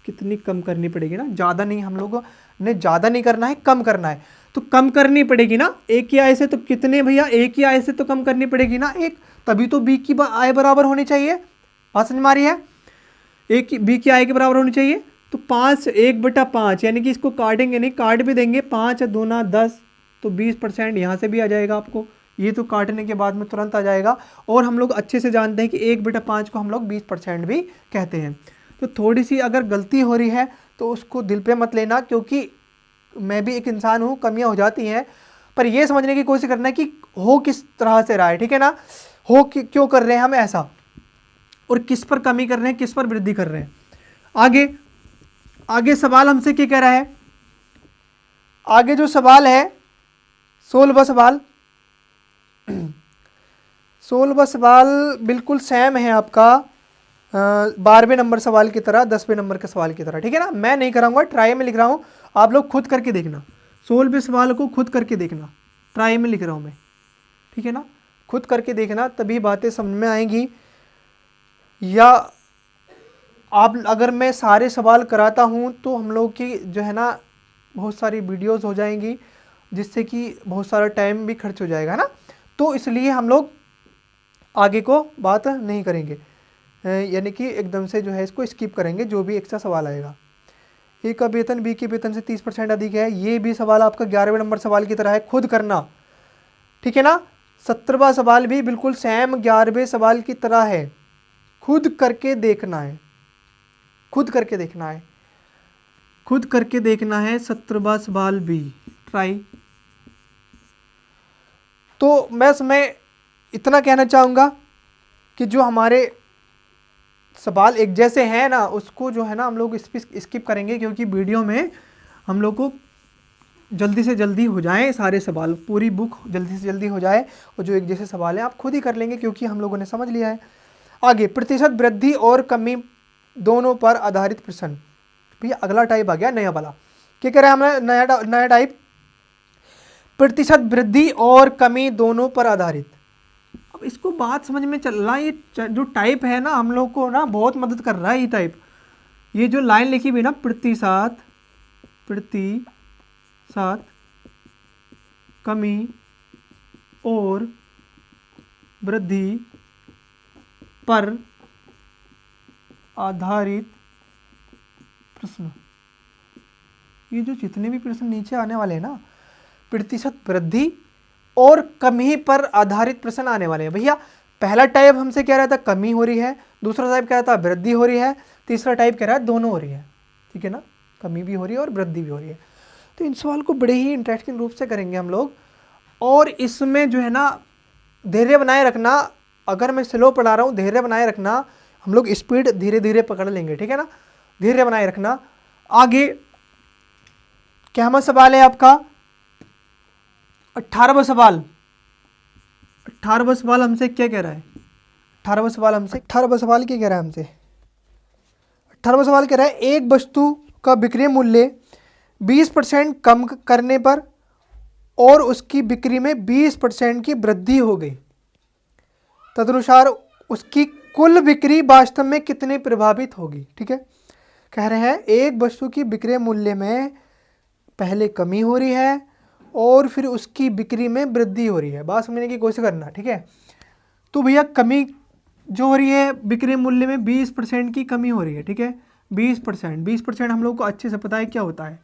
कितनी कम करनी पड़ेगी ना, ज़्यादा नहीं, हम लोगों ने ज़्यादा नहीं करना है, कम करना है, तो कम करनी पड़ेगी ना। ए की आय से तो कितने भैया? ए की आय से तो कम करनी पड़ेगी ना 1, तभी तो बी की आय बराबर होनी चाहिए। बात समझ में आ रही है? बी की आय के बराबर होनी चाहिए, तो 5 1/5, यानी कि इसको काटेंगे नहीं, काट भी देंगे, 5 दूना 10, तो 20% यहाँ से भी आ जाएगा आपको, ये तो काटने के बाद में तुरंत आ जाएगा। और हम लोग अच्छे से जानते हैं कि 1/5 को हम लोग 20% भी कहते हैं। तो थोड़ी सी अगर गलती हो रही है तो उसको दिल पे मत लेना, क्योंकि मैं भी एक इंसान हूँ, कमियाँ हो जाती हैं, पर ये समझने की कोशिश करना है कि हो किस तरह से रहा है। ठीक है ना, हो क्यों कर रहे हैं हम ऐसा, और किस पर कमी कर रहे हैं, किस पर वृद्धि कर रहे हैं। आगे सवाल हमसे क्या कह रहा है? आगे जो सवाल है 16वां सवाल 16वां सवाल बिल्कुल सेम है आपका 12वें नंबर सवाल की तरह, 10वें नंबर के सवाल की तरह। ठीक है ना, मैं नहीं कराऊंगा, ट्राई में लिख रहा हूं, आप लोग खुद करके देखना, 16वें सवाल को खुद करके देखना, ट्राई में लिख रहा हूं मैं। ठीक है ना, खुद करके देखना, तभी बातें समझ में आएंगी। या आप अगर मैं सारे सवाल कराता हूं तो हम लोग की जो है ना बहुत सारी वीडियोस हो जाएंगी, जिससे कि बहुत सारा टाइम भी खर्च हो जाएगा ना, तो इसलिए हम लोग आगे को बात नहीं करेंगे, यानी कि एकदम से जो है इसको स्किप करेंगे, जो भी एक्स्ट्रा सवाल आएगा। ए का वेतन बी के वेतन से 30% अधिक है, ये भी सवाल आपका 11वें नंबर सवाल की तरह है, खुद करना। ठीक है ना, 17वां सवाल भी बिल्कुल सेम 11वें सवाल की तरह है, खुद करके देखना है, खुद करके देखना है, खुद करके देखना है 17वां सवाल भी, ट्राई। तो मैं इतना कहना चाहूँगा कि जो हमारे सवाल एक जैसे हैं ना, उसको जो है ना हम लोग स्किप करेंगे, क्योंकि वीडियो में हम लोग को जल्दी से जल्दी हो जाए सारे सवाल, पूरी बुक जल्दी से जल्दी हो जाए, और जो एक जैसे सवाल हैं आप खुद ही कर लेंगे, क्योंकि हम लोगों ने समझ लिया है। आगे प्रतिशत वृद्धि और कमी दोनों पर आधारित प्रश्न, भैया अगला टाइप आ गया नया वाला। क्या कह रहे हैं हमने? नया टाइप, प्रतिशत वृद्धि और कमी दोनों पर आधारित। अब इसको बात समझ में चल रहा है, ये जो टाइप है ना हम लोग को ना बहुत मदद कर रहा है ये टाइप। ये जो लाइन लिखी हुई ना, प्रतिशत कमी और वृद्धि पर आधारित प्रश्न, ये जो जितने भी प्रश्न नीचे आने वाले हैं ना, प्रतिशत वृद्धि और कमी पर आधारित प्रश्न आने वाले हैं। भैया पहला टाइप हमसे कह रहा था कमी हो रही है, दूसरा टाइप कह रहा था वृद्धि हो रही है, तीसरा टाइप कह रहा है दोनों हो रही है। ठीक है ना, कमी भी हो रही है और वृद्धि भी हो रही है। तो इन सवाल को बड़े ही इंटरेस्टिंग रूप से करेंगे हम लोग, और इसमें जो है ना धैर्य बनाए रखना, अगर मैं स्लो पढ़ा रहा हूँ धैर्य बनाए रखना, हम लोग स्पीड धीरे धीरे पकड़ लेंगे। ठीक है ना, धैर्य बनाए रखना। आगे क्या सवाल है आपका? 18वां सवाल। 18वां सवाल हमसे क्या कह रहा है? 18वां सवाल क्या कह रहा है हमसे? 18वां सवाल कह रहा है एक वस्तु का विक्रय मूल्य 20% कम करने पर और उसकी बिक्री में 20% की वृद्धि हो गई, तदनुसार उसकी कुल बिक्री वास्तव में कितनी प्रभावित होगी। ठीक है, कह रहे हैं एक वस्तु की विक्रय मूल्य में पहले कमी हो रही है और फिर उसकी बिक्री में वृद्धि हो रही है, बात समझने की कोशिश करना। ठीक है, तो भैया कमी जो हो रही है विक्रय मूल्य में 20% की कमी हो रही है। ठीक है, 20% हम लोग को अच्छे से पता है क्या होता है।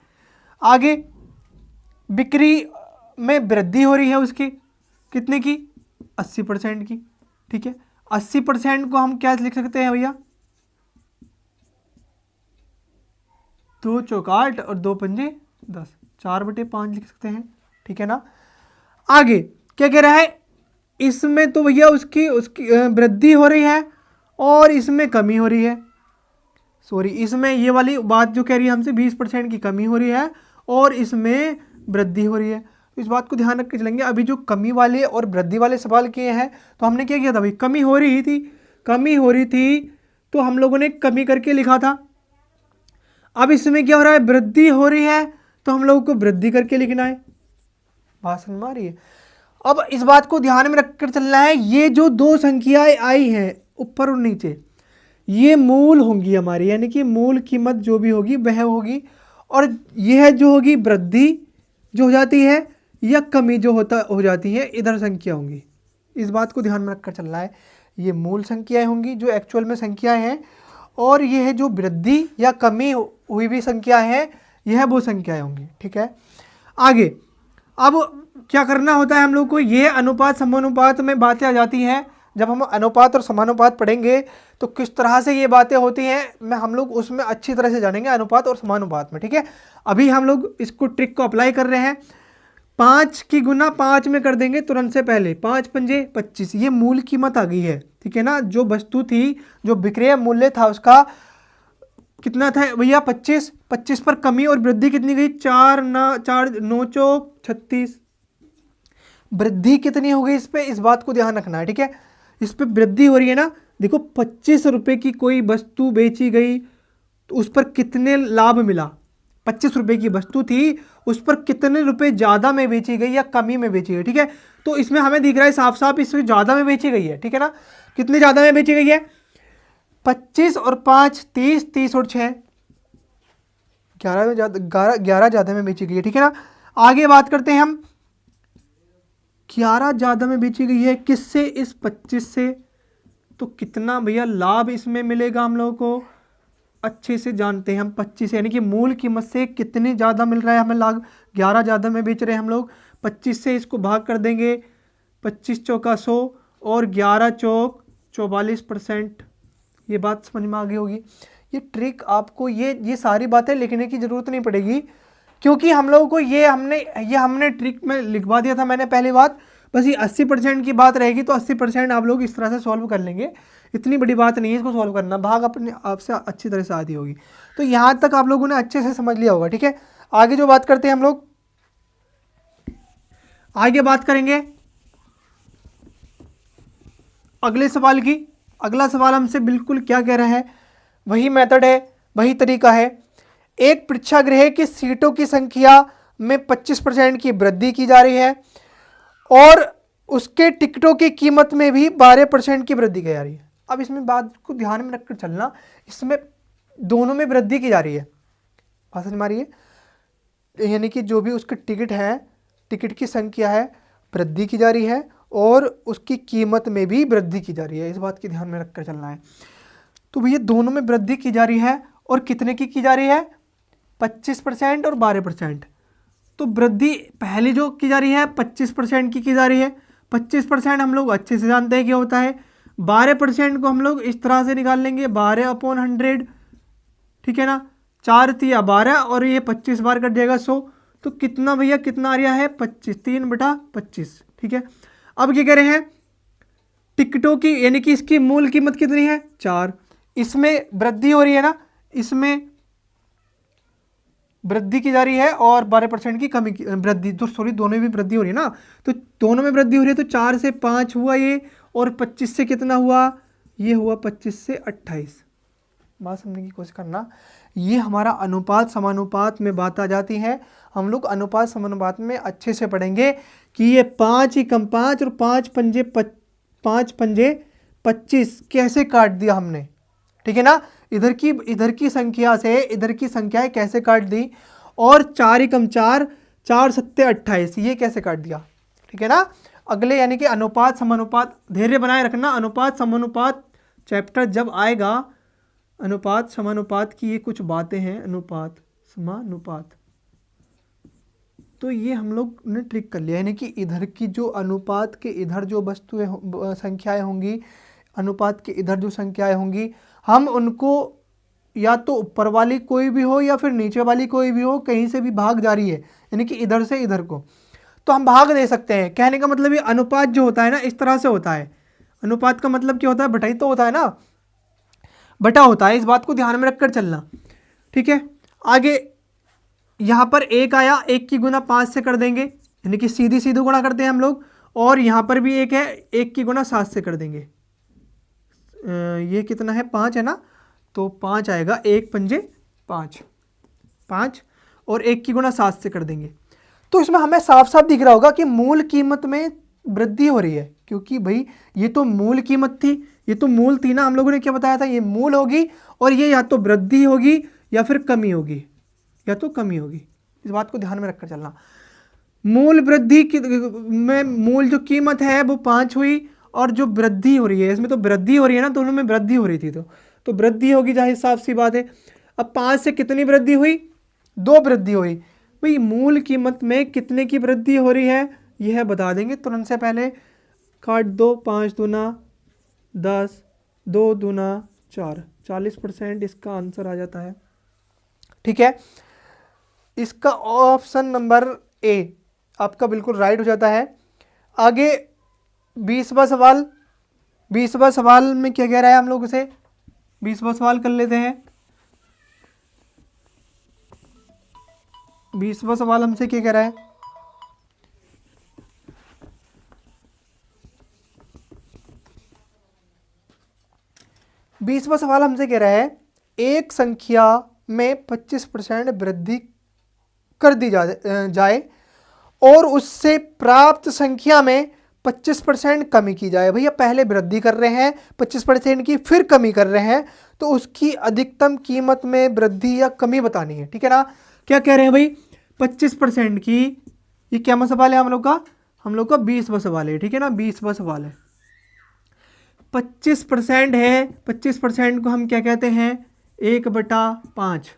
आगे बिक्री में वृद्धि हो रही है उसकी कितने की? 80% की। ठीक है, 80% को हम क्या लिख सकते हैं भैया? 2 चौकाट और 2 पंजे 10, 4/5 लिख सकते हैं। ठीक है ना, आगे क्या कह रहा है? इसमें तो भैया उसकी वृद्धि हो रही है और इसमें कमी हो रही है, सॉरी इसमें ये वाली बात जो कह रही है हमसे 20% की कमी हो रही है और इसमें वृद्धि हो रही है, तो इस बात को ध्यान रख के चलेंगे। अभी जो कमी वाले और वृद्धि वाले सवाल किए हैं तो हमने क्या किया था भाई, कमी हो रही थी तो हम लोगों ने कमी करके लिखा था। अब इसमें क्या हो रहा है, वृद्धि हो रही है तो हम लोगों को वृद्धि करके लिखना है। बात समझ में आ रही है। अब इस बात को ध्यान में रखकर चलना है, ये जो दो संख्याएं आई हैं ऊपर और नीचे, ये मूल होंगी हमारी, यानी कि मूल कीमत जो भी होगी वह होगी, और यह जो होगी वृद्धि जो हो जाती है या कमी जो हो जाती है, इधर संख्या होंगी। इस बात को ध्यान में रखकर चलना है। ये मूल संख्याएं होंगी जो एक्चुअल में संख्याएं हैं, और यह जो वृद्धि या कमी हुई भी संख्या है यह वो संख्याएं होंगी। ठीक है, आगे अब क्या करना होता है हम लोग को, ये अनुपात समानुपात में बातें आ जाती हैं। जब हम अनुपात और समानुपात पढ़ेंगे तो किस तरह से ये बातें होती हैं हम लोग उसमें अच्छी तरह से जानेंगे, अनुपात और समानुपात में। ठीक है, अभी हम लोग इसको ट्रिक को अप्लाई कर रहे हैं। 5 की गुना 5 में कर देंगे तुरंत से पहले, 5 पंजे 25, ये मूल कीमत आ गई है। ठीक है ना, जो वस्तु थी, जो विक्रय मूल्य था उसका कितना था भैया 25, 25 पर कमी और वृद्धि कितनी गई, 4 9 चौक 36, वृद्धि कितनी हो गई इस पे, इस बात को ध्यान रखना है। ठीक है, इस पे वृद्धि हो रही है ना, देखो 25 रुपए की कोई वस्तु बेची गई तो उस पर कितने लाभ मिला, 25 रुपए की वस्तु थी उस पर कितने रुपए ज़्यादा में बेची गई या कमी में बेची गई। ठीक है, तो इसमें हमें दिख रहा है साफ साफ इसमें ज़्यादा में बेची गई है। ठीक है ना, कितनी ज़्यादा में बेची गई है, 25 और 5 30, 30 और 6 11 में ज़्यादा में बेची गई है। ठीक है ना, आगे बात करते हैं हम, 11 ज़्यादा में बेची गई है किससे, इस 25 से, तो कितना भैया लाभ इसमें मिलेगा हम लोगों को अच्छे से जानते हैं हम। 25 यानी कि मूल कीमत से कितने ज़्यादा मिल रहा है हमें लाभ, 11 ज़्यादा में बेच रहे हैं हम लोग। 25 से इसको भाग कर देंगे, 25 चौका 100 और 11 चौक 44%। ये बात समझ में आ गई होगी। ये ट्रिक आपको ये सारी बातें लिखने की ज़रूरत नहीं पड़ेगी, क्योंकि हम लोगों को ये हमने ट्रिक में लिखवा दिया था मैंने पहली बात। बस ये 80% की बात रहेगी तो 80% आप लोग इस तरह से सॉल्व कर लेंगे, इतनी बड़ी बात नहीं है इसको सॉल्व करना, भाग अपने आप से अच्छी तरह से आती होगी। तो यहाँ तक आप लोगों ने अच्छे से समझ लिया होगा। ठीक है, आगे जो बात करते हैं हम लोग, आगे बात करेंगे अगले सवाल की। अगला सवाल हमसे बिल्कुल क्या कह रहा है, वही मेथड है, वही तरीका है। एक प्रेक्षागृह की सीटों की संख्या में 25% की वृद्धि की जा रही है और उसके टिकटों की कीमत में भी 12% की वृद्धि की जा रही है। अब इसमें बात को ध्यान में रखकर चलना, इसमें दोनों में वृद्धि की जा रही है, बात समझ में आ रही है, यानी कि जो भी उसके टिकट है, टिकट की संख्या है वृद्धि की जा रही है और उसकी कीमत में भी वृद्धि की जा रही है। इस बात की ध्यान में रखकर चलना है। तो भैया दोनों में वृद्धि की जा रही है और कितने की जा रही है, 25% और 12%। तो वृद्धि पहले जो की जा रही है 25% की जा रही है। 25% हम लोग अच्छे से जानते हैं क्या होता है। 12% को हम लोग इस तरह से निकाल लेंगे, 12/100। ठीक है ना, 4 तिया 12 और ये 25 बार कट जाएगा 100। तो कितना भैया, कितना आ रहा है 25, 3/25। ठीक है, अब क्या कह रहे हैं, टिकटों की यानी कि इसकी मूल कीमत कितनी है 4, इसमें वृद्धि हो रही है ना, इसमें वृद्धि की जा रही है और 12% की कमी की वृद्धि, तो सॉरी दोनों में भी वृद्धि हो रही है ना, तो दोनों में वृद्धि हो रही है। तो 4 से 5 हुआ ये, और 25 से कितना हुआ, ये हुआ 25 से 28। बात समझने की कोशिश करना, ये हमारा अनुपात समानुपात में बात आ जाती है। हम लोग अनुपात समानुपात में अच्छे से पढ़ेंगे कि ये 5 ही कम 5 और 5 पंजे 25 कैसे काट दिया हमने। ठीक है ना, इधर की संख्या से इधर की संख्याएं कैसे काट दी, और 4 ही कम 4, 4 सत्ते 28, ये कैसे काट दिया। ठीक है ना, अगले यानी कि अनुपात समानुपात, धैर्य बनाए रखना, अनुपात समानुपात चैप्टर जब आएगा, अनुपात समानुपात की ये कुछ बातें हैं, अनुपात समानुपात, तो ये हम लोग ने ट्रिक कर लिया, यानी कि इधर की जो अनुपात के इधर जो वस्तुएं संख्याएं होंगी, अनुपात के इधर जो संख्याएं होंगी, हम उनको या तो ऊपर वाली कोई भी हो या फिर नीचे वाली कोई भी हो, कहीं से भी भाग जा रही है, यानी कि इधर से इधर को, तो हम भाग दे सकते हैं। कहने का मतलब ये अनुपात जो होता है ना, इस तरह से होता है। अनुपात का मतलब क्या होता है, बटाई तो होता है ना, बटा होता है, इस बात को ध्यान में रखकर चलना। ठीक है, आगे यहाँ पर 1 आया, 1 की गुना 5 से कर देंगे, यानी कि सीधी सीधी गुणा करते हैं हम लोग, और यहाँ पर भी एक है, एक की गुणा 7 से कर देंगे। ये कितना है, 5 है ना, तो 5 आएगा, 1 पंजे 5, 5 और 1 की गुणा 7 से कर देंगे। तो इसमें हमें साफ साफ दिख रहा होगा कि मूल कीमत में वृद्धि हो रही है, क्योंकि भाई ये तो मूल कीमत थी, ये तो मूल थी ना, हम लोगों ने क्या बताया था, ये मूल होगी और ये या तो वृद्धि होगी या फिर कमी होगी, या तो कमी होगी। इस बात को ध्यान में रखकर चलना। मूल वृद्धि में मूल जो कीमत है वो 5 हुई, और जो वृद्धि हो रही है इसमें तो वृद्धि हो रही है ना, दोनों में वृद्धि हो रही थी, तो वृद्धि होगी, जाहिर साफ सी बात है। अब 5 से कितनी वृद्धि हुई, 2 वृद्धि हुई। भाई मूल कीमत में कितने की वृद्धि हो रही है यह बता देंगे तुरंत से। पहले काट दो, 5 दूना 10, 2 दूना 4, 40% इसका आंसर आ जाता है। ठीक है, इसका ऑप्शन नंबर ए आपका बिल्कुल राइट हो जाता है। आगे 20वां सवाल, 20वां सवाल में क्या कह रहा है हम लोग उसे, 20वां सवाल कर लेते हैं। 20वां सवाल हमसे क्या कह रहा है, बीसवां सवाल हमसे कह रहा है एक संख्या में 25% वृद्धि कर दी जाए और उससे प्राप्त संख्या में 25% कमी की जाए। भैया पहले वृद्धि कर रहे हैं 25% की, फिर कमी कर रहे हैं, तो उसकी अधिकतम कीमत में वृद्धि या कमी बतानी है। ठीक है ना, क्या कह रहे हैं भाई, 25% की, ये क्या सवाल है हम लोग का, हम लोग का 20वां सवाल है। ठीक है ना, 20वां सवाल है। 25% है, 25% को हम क्या कहते हैं, 1/5,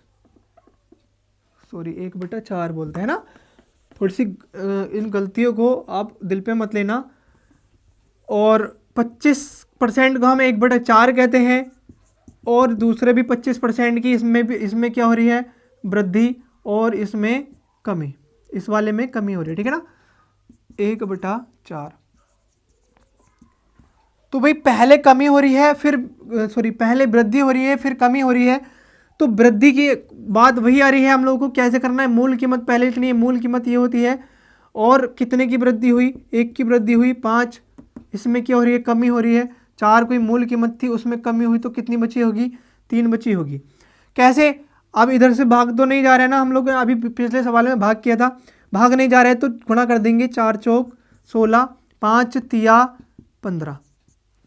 सॉरी 1/4 बोलते हैं ना। थोड़ी सी इन गलतियों को आप दिल पे मत लेना। और 25% को हम 1/4 कहते हैं, और दूसरे भी 25% की, इसमें क्या हो रही है, वृद्धि, और इसमें कमी, इस वाले में कमी हो रही है। ठीक है ना, 1/4। तो भाई पहले कमी हो रही है, फिर पहले वृद्धि हो रही है फिर कमी हो रही है, तो वृद्धि की बात वही आ रही है हम लोगों को कैसे करना है। मूल कीमत पहले इतनी है, मूल कीमत ये होती है, और कितने की वृद्धि हुई, 1 की वृद्धि हुई, 5, इसमें क्या हो रही है, कमी हो रही है। 4 कोई मूल कीमत थी, उसमें कमी हुई, तो कितनी बची होगी, 3 बची होगी। कैसे, अब इधर से भाग तो नहीं जा रहे ना, हम लोग अभी पिछले सवाल में भाग किया था, भाग नहीं जा रहे तो गुणा कर देंगे, 4 चौक 16, 5 तिया 15।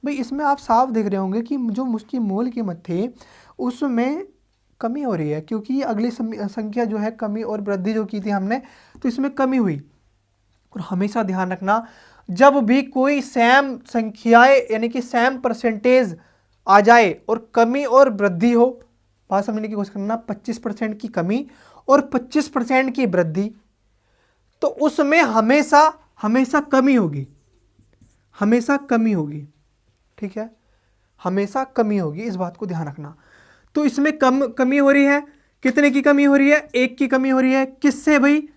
भाई इसमें आप साफ देख रहे होंगे कि जो उसकी मूल कीमत थी उसमें कमी हो रही है, क्योंकि अगली संख्या जो है कमी और वृद्धि जो की थी हमने, तो इसमें कमी हुई। और हमेशा ध्यान रखना, जब भी कोई सेम संख्याएं यानी कि सेम परसेंटेज आ जाए और कमी और वृद्धि हो, बात समझने की कोशिश करना, 25% की कमी और 25% की वृद्धि, तो उसमें हमेशा हमेशा कमी होगी, हमेशा कमी होगी। ठीक है, हमेशा कमी होगी, इस बात को ध्यान रखना। तो इसमें कमी हो रही है, कितने की कमी हो रही है, 1 की कमी हो रही है, किससे भाई,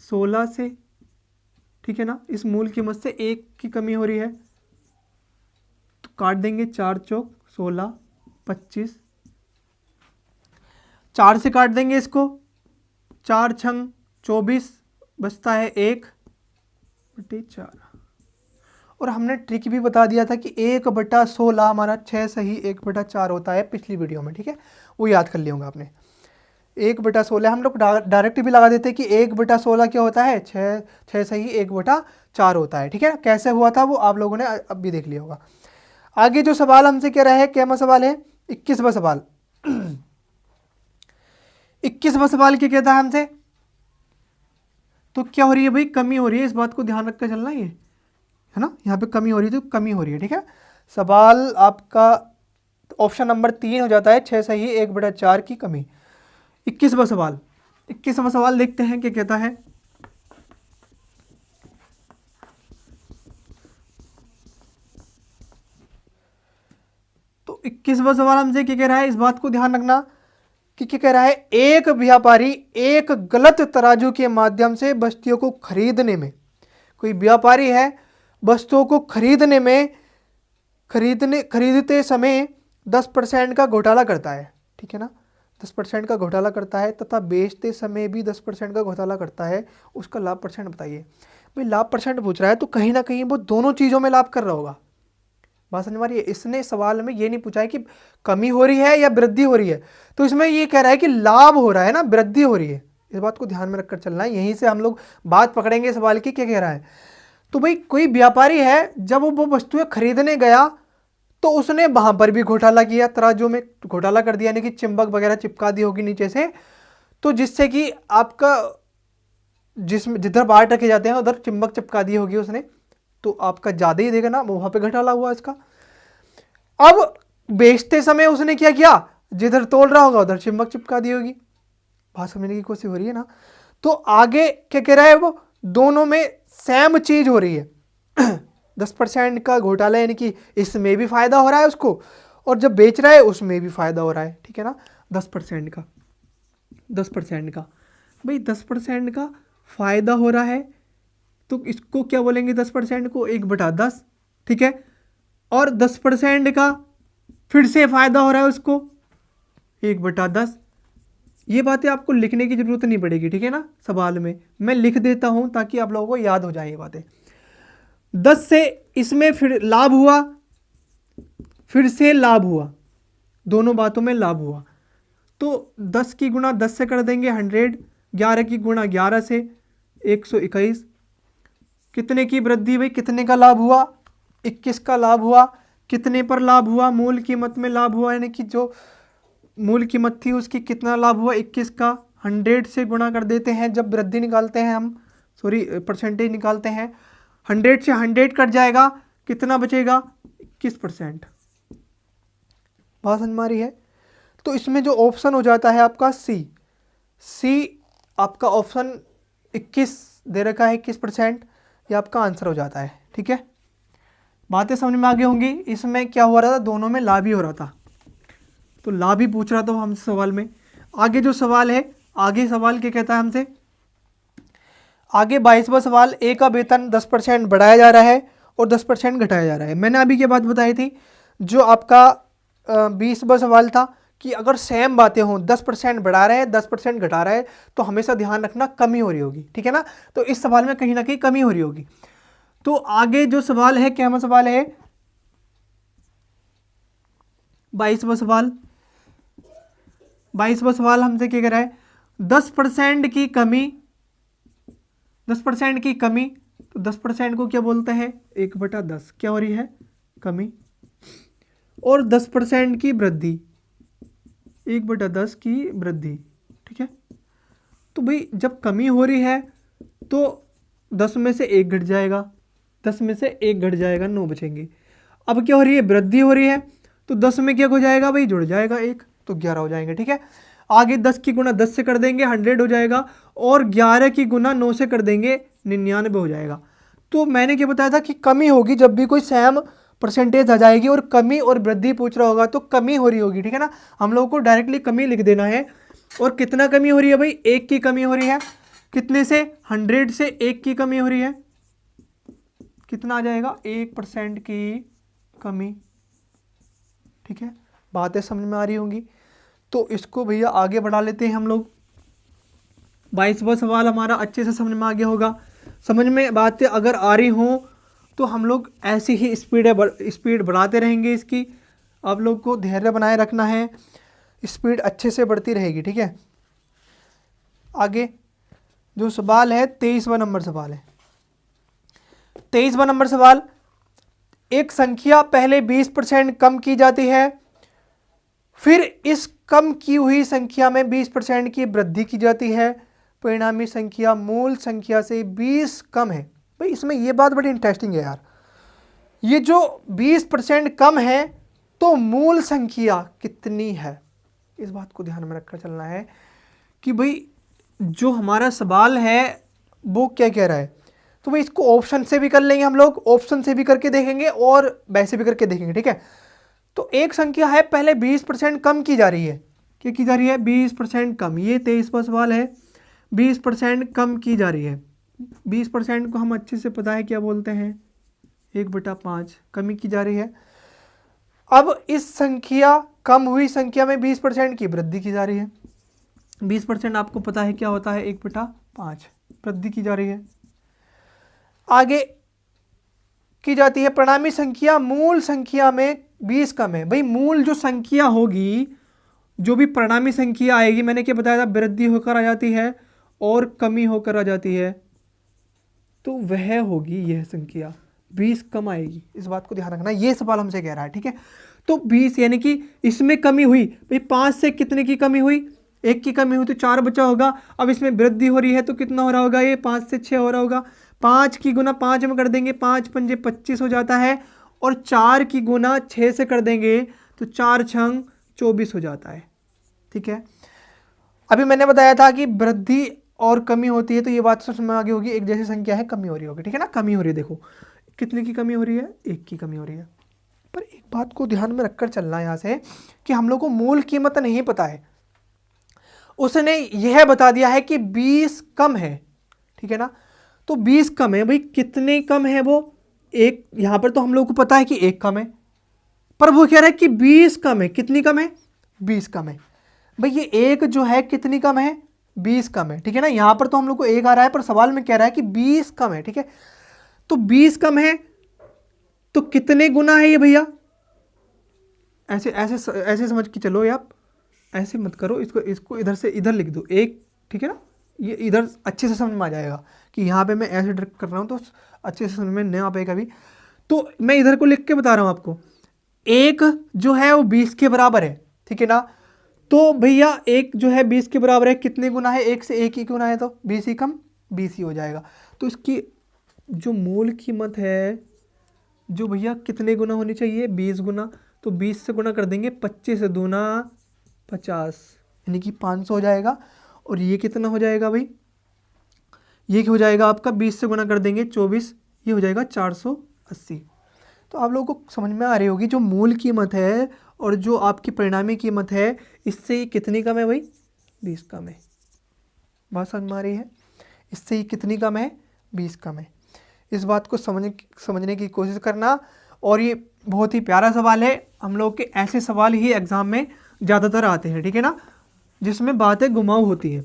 16 से। ठीक है ना, इस मूल कीमत से 1 की कमी हो रही है, तो काट देंगे, 4 चौक 16, 25, 4 से काट देंगे इसको, 4 छंग 24, बचता है 1/4। और हमने ट्रिक भी बता दिया था कि 1/16 हमारा 6 सही 1/4 होता है पिछली वीडियो में। ठीक है, वो याद कर लिया होगा आपने। 1/16 हम लोग डायरेक्ट भी लगा देते कि 1/16 क्या होता है, 6 सही 1/4 होता है। ठीक है, कैसे हुआ था वो आप लोगों ने अब भी देख लिया होगा। आगे जो सवाल हमसे कह रहा है, क्या सवाल है, 21वां सवाल। 21वां सवाल क्या कहता है हमसे, तो क्या हो रही है भाई, कमी हो रही है, इस बात को ध्यान रखकर चलना, ये है ना, यहाँ पे कमी हो रही है, तो कमी हो रही है। ठीक है, सवाल आपका ऑप्शन नंबर 3 हो जाता है, 6 सही 1/4 की कमी। 21वां सवाल, 21वां सवाल देखते हैं क्या कहता है। तो 21वां सवाल हमसे क्या कह रहा है, इस बात को ध्यान रखना कि क्या कह रहा है, एक व्यापारी एक गलत तराजू के माध्यम से वस्तुओं को खरीदने में, कोई व्यापारी है वस्तुओं को खरीदते समय 10% का घोटाला करता है। ठीक है ना, 10% का घोटाला करता है तथा बेचते समय भी 10% का घोटाला करता है, उसका लाभ परसेंट बताइए। भाई लाभ परसेंट पूछ रहा है तो कहीं ना कहीं वो दोनों चीज़ों में लाभ कर रहा होगा। बात समझ में आ रही है? इसने सवाल में ये नहीं पूछा है कि कमी हो रही है या वृद्धि हो रही है, तो इसमें ये कह रहा है कि लाभ हो रहा है ना, वृद्धि हो रही है। इस बात को ध्यान में रखकर चलना है, यहीं से हम लोग बात पकड़ेंगे सवाल की क्या कह रहा है। तो भाई कोई व्यापारी है, जब वो वस्तुएं खरीदने गया तो उसने वहां पर भी घोटाला किया, तराजू में घोटाला कर दिया, यानी कि चिंबक वगैरह चिपका दी होगी नीचे से, तो जिससे कि आपका जिसमें जिधर बाहर रखे जाते हैं उधर चिंबक चिपका दी होगी उसने, तो आपका ज़्यादा ही देगा ना, वहां पे घोटाला हुआ इसका। अब बेचते समय उसने क्या किया, जिधर तोल रहा होगा उधर चिंबक चिपका दी होगी। बात समझने की कोशिश हो रही है ना? तो आगे क्या कह रहा है वो, दोनों में सेम चीज हो रही है 10% का घोटाला, यानी कि इसमें भी फायदा हो रहा है उसको, और जब बेच रहा है उसमें भी फायदा हो रहा है, ठीक है ना। 10% का भाई 10% का फायदा हो रहा है, तो इसको क्या बोलेंगे, 10% को 1/10, ठीक है। और 10% का फिर से फायदा हो रहा है उसको 1/10। ये बातें आपको लिखने की जरूरत नहीं पड़ेगी, ठीक है ना, सवाल में मैं लिख देता हूं ताकि आप लोगों को याद हो जाए ये बातें। 10 से इसमें फिर लाभ हुआ, फिर से लाभ हुआ, दोनों बातों में लाभ हुआ, तो 10 की गुणा 10 से कर देंगे 100, 11 की गुणा 11 से 121। कितने की वृद्धि भाई, कितने का लाभ हुआ, 21 का लाभ हुआ। कितने पर लाभ हुआ, मूल कीमत में लाभ हुआ, यानी कि जो मूल कीमत थी उसकी कितना लाभ हुआ, 21 का। 100 से गुणा कर देते हैं जब वृद्धि निकालते हैं हम, सॉरी परसेंटेज निकालते हैं, 100 से 100 कट जाएगा, कितना बचेगा, 21%। बात समझ में आ रही है? तो इसमें जो ऑप्शन हो जाता है आपका सी आपका ऑप्शन 21 दे रखा है, 21%, ये आपका आंसर हो जाता है, ठीक है। बातें समझ में आगे होंगी। इसमें क्या हो रहा था, दोनों में लाभ ही हो रहा था, तो लाभ ही पूछ रहा था हम सवाल में। आगे जो सवाल है, आगे सवाल क्या कहता है हमसे, आगे 22वां सवाल, ए का वेतन 10% बढ़ाया जा रहा है और 10% घटाया जा रहा है। मैंने अभी क्या बात बताई थी, जो आपका 20वां सवाल था कि अगर सेम बातें हों, 10% बढ़ा रहे हैं 10% घटा रहा है, तो हमेशा ध्यान रखना कमी हो रही होगी, ठीक है ना। तो इस सवाल में कहीं ना कहीं कमी हो रही होगी। तो आगे जो सवाल है, क्या सवाल है, 22वां सवाल। 22वां सवाल हमसे क्या कह रहा है, 10% की कमी, 10% की कमी, तो 10% को क्या बोलते हैं, 1/10 क्या हो रही है, कमी, और 10% की वृद्धि, 1/10 की वृद्धि, ठीक है। तो भाई जब कमी हो रही है तो 10 में से 1 घट जाएगा, 10 में से 1 घट जाएगा, 9 बचेंगे। अब क्या हो रही है, वृद्धि हो रही है, तो 10 में क्या हो जाएगा भाई, जुड़ जाएगा 1, तो 11 हो जाएंगे, ठीक है। आगे 10 की गुणा 10 से कर देंगे 100 हो जाएगा, और 11 की गुणा 9 से कर देंगे 99 हो जाएगा। तो मैंने क्या बताया था कि कमी होगी जब भी कोई सेम परसेंटेज आ जाएगी, और कमी और वृद्धि पूछ रहा होगा तो कमी हो रही होगी, ठीक है ना। हम लोगों को डायरेक्टली कमी लिख देना है। और कितना कमी हो रही है भाई, 1 की कमी हो रही है, कितने से, 100 से 1 की कमी हो रही है, कितना आ जाएगा, 1% की कमी, ठीक है। बातें समझ में आ रही होंगी। तो इसको भैया आगे बढ़ा लेते हैं हम लोग। 22वां सवाल हमारा अच्छे से समझ में आ गया होगा। समझ में बातें अगर आ रही हों तो हम लोग ऐसी ही स्पीड बढ़ाते रहेंगे इसकी। आप लोग को धैर्य बनाए रखना है, स्पीड अच्छे से बढ़ती रहेगी, ठीक है। आगे जो सवाल है 23वां नंबर सवाल है। 23वां नंबर सवाल, एक संख्या पहले 20% कम की जाती है, फिर इस कम की हुई संख्या में 20% की वृद्धि की जाती है, परिणामी संख्या मूल संख्या से 20 कम है। भाई इसमें ये बात बड़ी इंटरेस्टिंग है यार, ये जो 20% कम है तो मूल संख्या कितनी है, इस बात को ध्यान में रखकर चलना है कि भाई जो हमारा सवाल है वो क्या कह रहा है। तो भाई इसको ऑप्शन से भी कर लेंगे हम लोग, ऑप्शन से भी करके देखेंगे और वैसे भी करके देखेंगे, ठीक है। तो एक संख्या है पहले 20% कम की जा रही है, क्या की जा रही है, 20% कम, ये 23वां सवाल है, 20% कम की जा रही है। 20% को हम अच्छे से पता है क्या बोलते हैं, 1/5 कमी की जा रही है। अब इस संख्या, कम हुई संख्या में 20% की वृद्धि की जा रही है। 20% आपको पता है क्या होता है, 1/5 वृद्धि की जा रही है। आगे की जाती है परिणामी संख्या मूल संख्या में 20 कम है। भाई मूल जो संख्या होगी, जो भी परिणामी संख्या आएगी, मैंने क्या बताया था, वृद्धि होकर आ जाती है और कमी होकर आ जाती है, तो वह होगी यह संख्या 20 कम आएगी। इस बात को ध्यान रखना, ये सवाल हमसे कह रहा है, ठीक है। तो 20 यानी कि इसमें कमी हुई, भाई 5 से कितने की कमी हुई, 1 की कमी हुई, तो 4 बचा होगा। अब इसमें वृद्धि हो रही है तो कितना हो रहा होगा, ये 5 से 6 हो रहा होगा। 5 की गुना 5 में कर देंगे, 5 पंजे 25 हो जाता है, और 4 की गुना 6 से कर देंगे तो 4 छंग 24 हो जाता है, ठीक है। अभी मैंने बताया था कि वृद्धि और कमी होती है, तो ये बात समझ में आगे होगी, एक जैसी संख्या है कमी हो रही होगी, ठीक है ना। कमी हो रही है, देखो कितने की कमी हो रही है, 1 की कमी हो रही है। पर एक बात को ध्यान में रखकर चलना है यहाँ से कि हम लोग को मूल कीमत नहीं पता है, उसने यह बता दिया है कि 20 कम है, ठीक है ना। तो 20 कम है, भाई कितने कम है वो, 1, यहाँ पर तो हम लोग को पता है कि 1 कम है, पर वो कह रहा है कि 20 कम है। कितनी कम है, 20 कम है। भाई ये 1 जो है कितनी कम है, 20 कम है, ठीक है ना। यहाँ पर तो हम लोग को 1 आ रहा है, पर सवाल में कह रहा है कि 20 कम है, ठीक है। तो 20 कम है तो कितने गुना है ये भैया, ऐसे ऐसे ऐसे समझ के चलो, आप ऐसे मत करो, इसको इधर से इधर लिख दो 1, ठीक है ना। ये इधर अच्छे से समझ में आ जाएगा कि यहाँ पे मैं ऐसे डायरेक्ट कर रहा हूँ तो अच्छे से समझ में नहीं आ पाएगा। भी तो मैं इधर को लिख के बता रहा हूँ आपको, 1 जो है वो 20 के बराबर है, ठीक है ना। तो भैया 1 जो है 20 के बराबर है, कितने गुना है, 1 से 1 ही गुना है, तो 20 ही कम 20 ही हो जाएगा। तो इसकी जो मूल कीमत है, जो भैया कितने गुना होनी चाहिए, 20 गुना, तो 20 से गुना कर देंगे, 25 से दूना 50, यानी कि 500 हो जाएगा। और ये कितना हो जाएगा भाई, ये हो जाएगा आपका 20 से गुना कर देंगे 24, ये हो जाएगा 480। तो आप लोगों को समझ में आ रही होगी, जो मूल कीमत है और जो आपकी परिणामी कीमत है, इससे ये कितनी कम है भाई, 20 कम है। बात समझ में आ रही है, इससे ये कितनी कम है, 20 कम है। इस बात को समझने की कोशिश करना। और ये बहुत ही प्यारा सवाल है, हम लोग के ऐसे सवाल ही एग्ज़ाम में ज़्यादातर आते हैं, ठीक है ना, जिसमें बातें घुमाऊ होती हैं।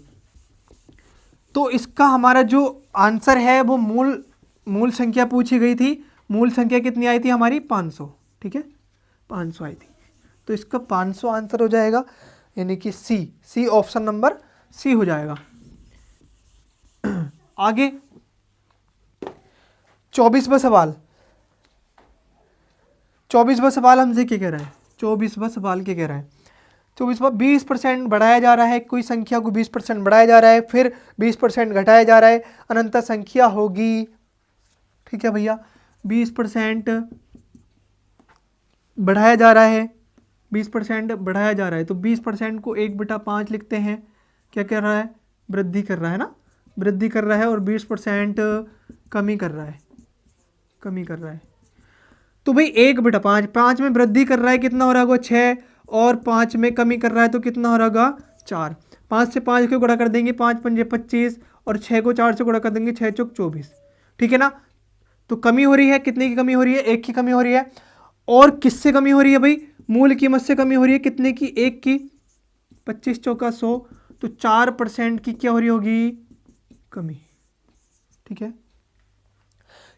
तो इसका हमारा जो आंसर है वो मूल संख्या पूछी गई थी, मूल संख्या कितनी आई थी हमारी, 500, ठीक है, 500 आई थी। तो इसका 500 आंसर हो जाएगा, यानी कि सी ऑप्शन नंबर सी हो जाएगा। आगे 24वां सवाल, 24वां सवाल हमसे क्या कह रहा है, 24वां सवाल क्या कह रहा है, 24वां 20% बढ़ाया जा रहा है, कोई संख्या को 20% बढ़ाया जा रहा है, फिर 20% घटाया जा रहा है, अनंत संख्या होगी, ठीक है भैया। 20% बढ़ाया जा रहा है, 20% बढ़ाया जा रहा है, तो 20% को 1/5 लिखते हैं। क्या कर रहा है, वृद्धि कर रहा है ना, वृद्धि कर रहा है, और 20% कमी कर रहा है, कमी कर रहा है। तो भाई 1/5, 5 में वृद्धि कर रहा है, कितना हो रहा होगा 6, और 5 में कमी कर रहा है तो कितना हो रहा होगा 4। 5 से 5 को गुणा कर देंगे, 5 पंजे 25, और 6 को 4 से गुणा कर देंगे, 6 चौक 24, ठीक है ना। तो कमी हो रही है, कितने की कमी हो रही है, 1 की कमी हो रही है। और किससे कमी हो रही है भाई, मूल कीमत से कमी हो रही है, कितने की, 1 की, 25 चौका 100, तो 4% की क्या हो रही होगी, कमी, ठीक है,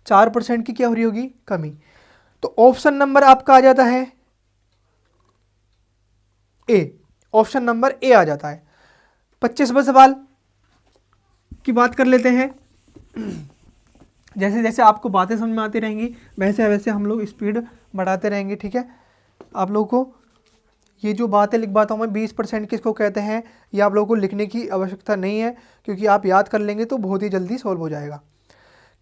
4% की क्या हो रही होगी, कमी। तो ऑप्शन नंबर आपका आ जाता है ए, ऑप्शन नंबर ए आ जाता है। 25वां सवाल की बात कर लेते हैं। जैसे जैसे आपको बातें समझ में आती रहेंगी, वैसे वैसे हम लोग स्पीड बढ़ाते रहेंगे, ठीक है। आप लोगों को ये जो बातें लिखवाता हूँ मैं, 20% किसको कहते हैं, ये आप लोगों को लिखने की आवश्यकता नहीं है, क्योंकि आप याद कर लेंगे तो बहुत ही जल्दी सॉल्व हो जाएगा।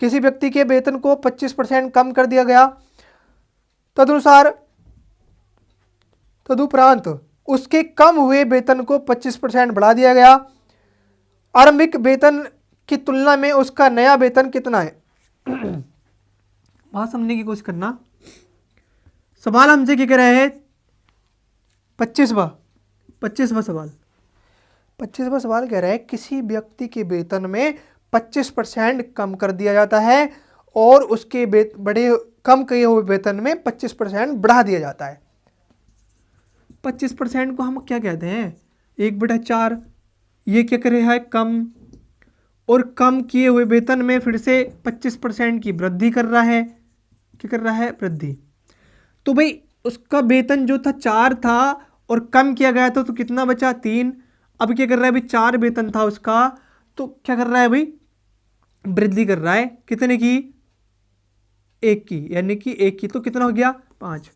किसी व्यक्ति के वेतन को 25% कम कर दिया गया, तदुपरांत उसके कम हुए वेतन को 25% बढ़ा दिया गया। आरंभिक वेतन की तुलना में उसका नया वेतन कितना है। बात समझने की कोशिश करना। सवाल हमसे क्या कह रहे हैं, 25वां सवाल, 25वां सवाल कह रहा है किसी व्यक्ति के वेतन में 25% कम कर दिया जाता है, और उसके कम किए हुए वेतन में 25% बढ़ा दिया जाता है। 25% को हम क्या कहते हैं, 1/4, ये क्या कर रहा है, कम, और कम किए हुए वेतन में फिर से 25% की वृद्धि कर रहा है। क्या कर रहा है? वृद्धि। तो भाई उसका वेतन जो था 4 था और कम किया गया था तो कितना बचा? 3। अब क्या कर रहा है भाई? 4 वेतन था उसका, तो क्या कर रहा है भाई? वृद्धि कर रहा है। कितने की? 1 की, यानी कि 1 की, तो कितना हो गया? 5।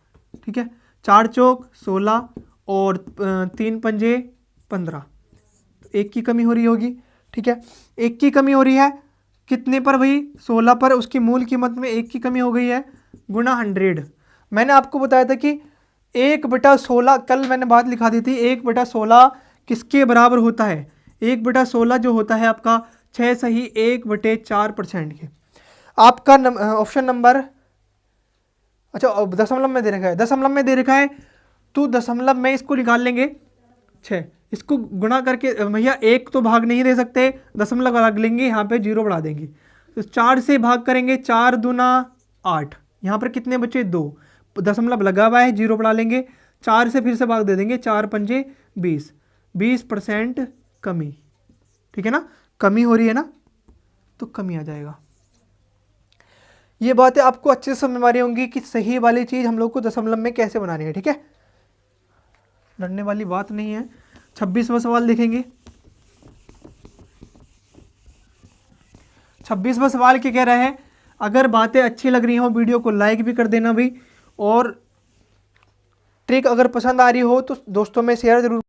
ठीक है, 4 चौक 16 और 3 पंजे 15, तो 1 की कमी हो रही होगी। ठीक है, 1 की कमी हो रही है कितने पर भाई? 16 पर। उसकी मूल कीमत में 1 की कमी हो गई है, गुना 100। मैंने आपको बताया था कि 1/16, कल मैंने बात लिखा दी थी, 1/16 किसके बराबर होता है? 1/16 जो होता है आपका 6 सही 1/4% के। आपका ऑप्शन नंबर, अच्छा दशमलव में दे रखा है, दशमलव में दे रखा है, तो दशमलव में इसको निकाल लेंगे 6, इसको गुणा करके भैया 1 तो भाग नहीं दे सकते, दशमलव भाग लेंगे, यहाँ पे 0 बढ़ा देंगे, तो 4 से भाग करेंगे, 4 दूना 8, यहाँ पर कितने बचे? 2, दशमलव लगा हुआ है, 0 बढ़ा लेंगे, 4 से फिर से भाग दे देंगे, 4 पंजे 20, 20% कमी। ठीक है ना, कमी हो रही है ना, तो कमी आ जाएगा। ये बातें आपको अच्छे से समझ में आ रही होंगी कि सही वाली चीज़ हम लोग को दशमलव में कैसे बनानी है। ठीक है, लड़ने वाली बात नहीं है। 26वां सवाल देखेंगे। 26वां सवाल क्या कह रहा है? अगर बातें अच्छी लग रही हो वीडियो को लाइक भी कर देना भाई, और ट्रिक अगर पसंद आ रही हो तो दोस्तों में शेयर जरूर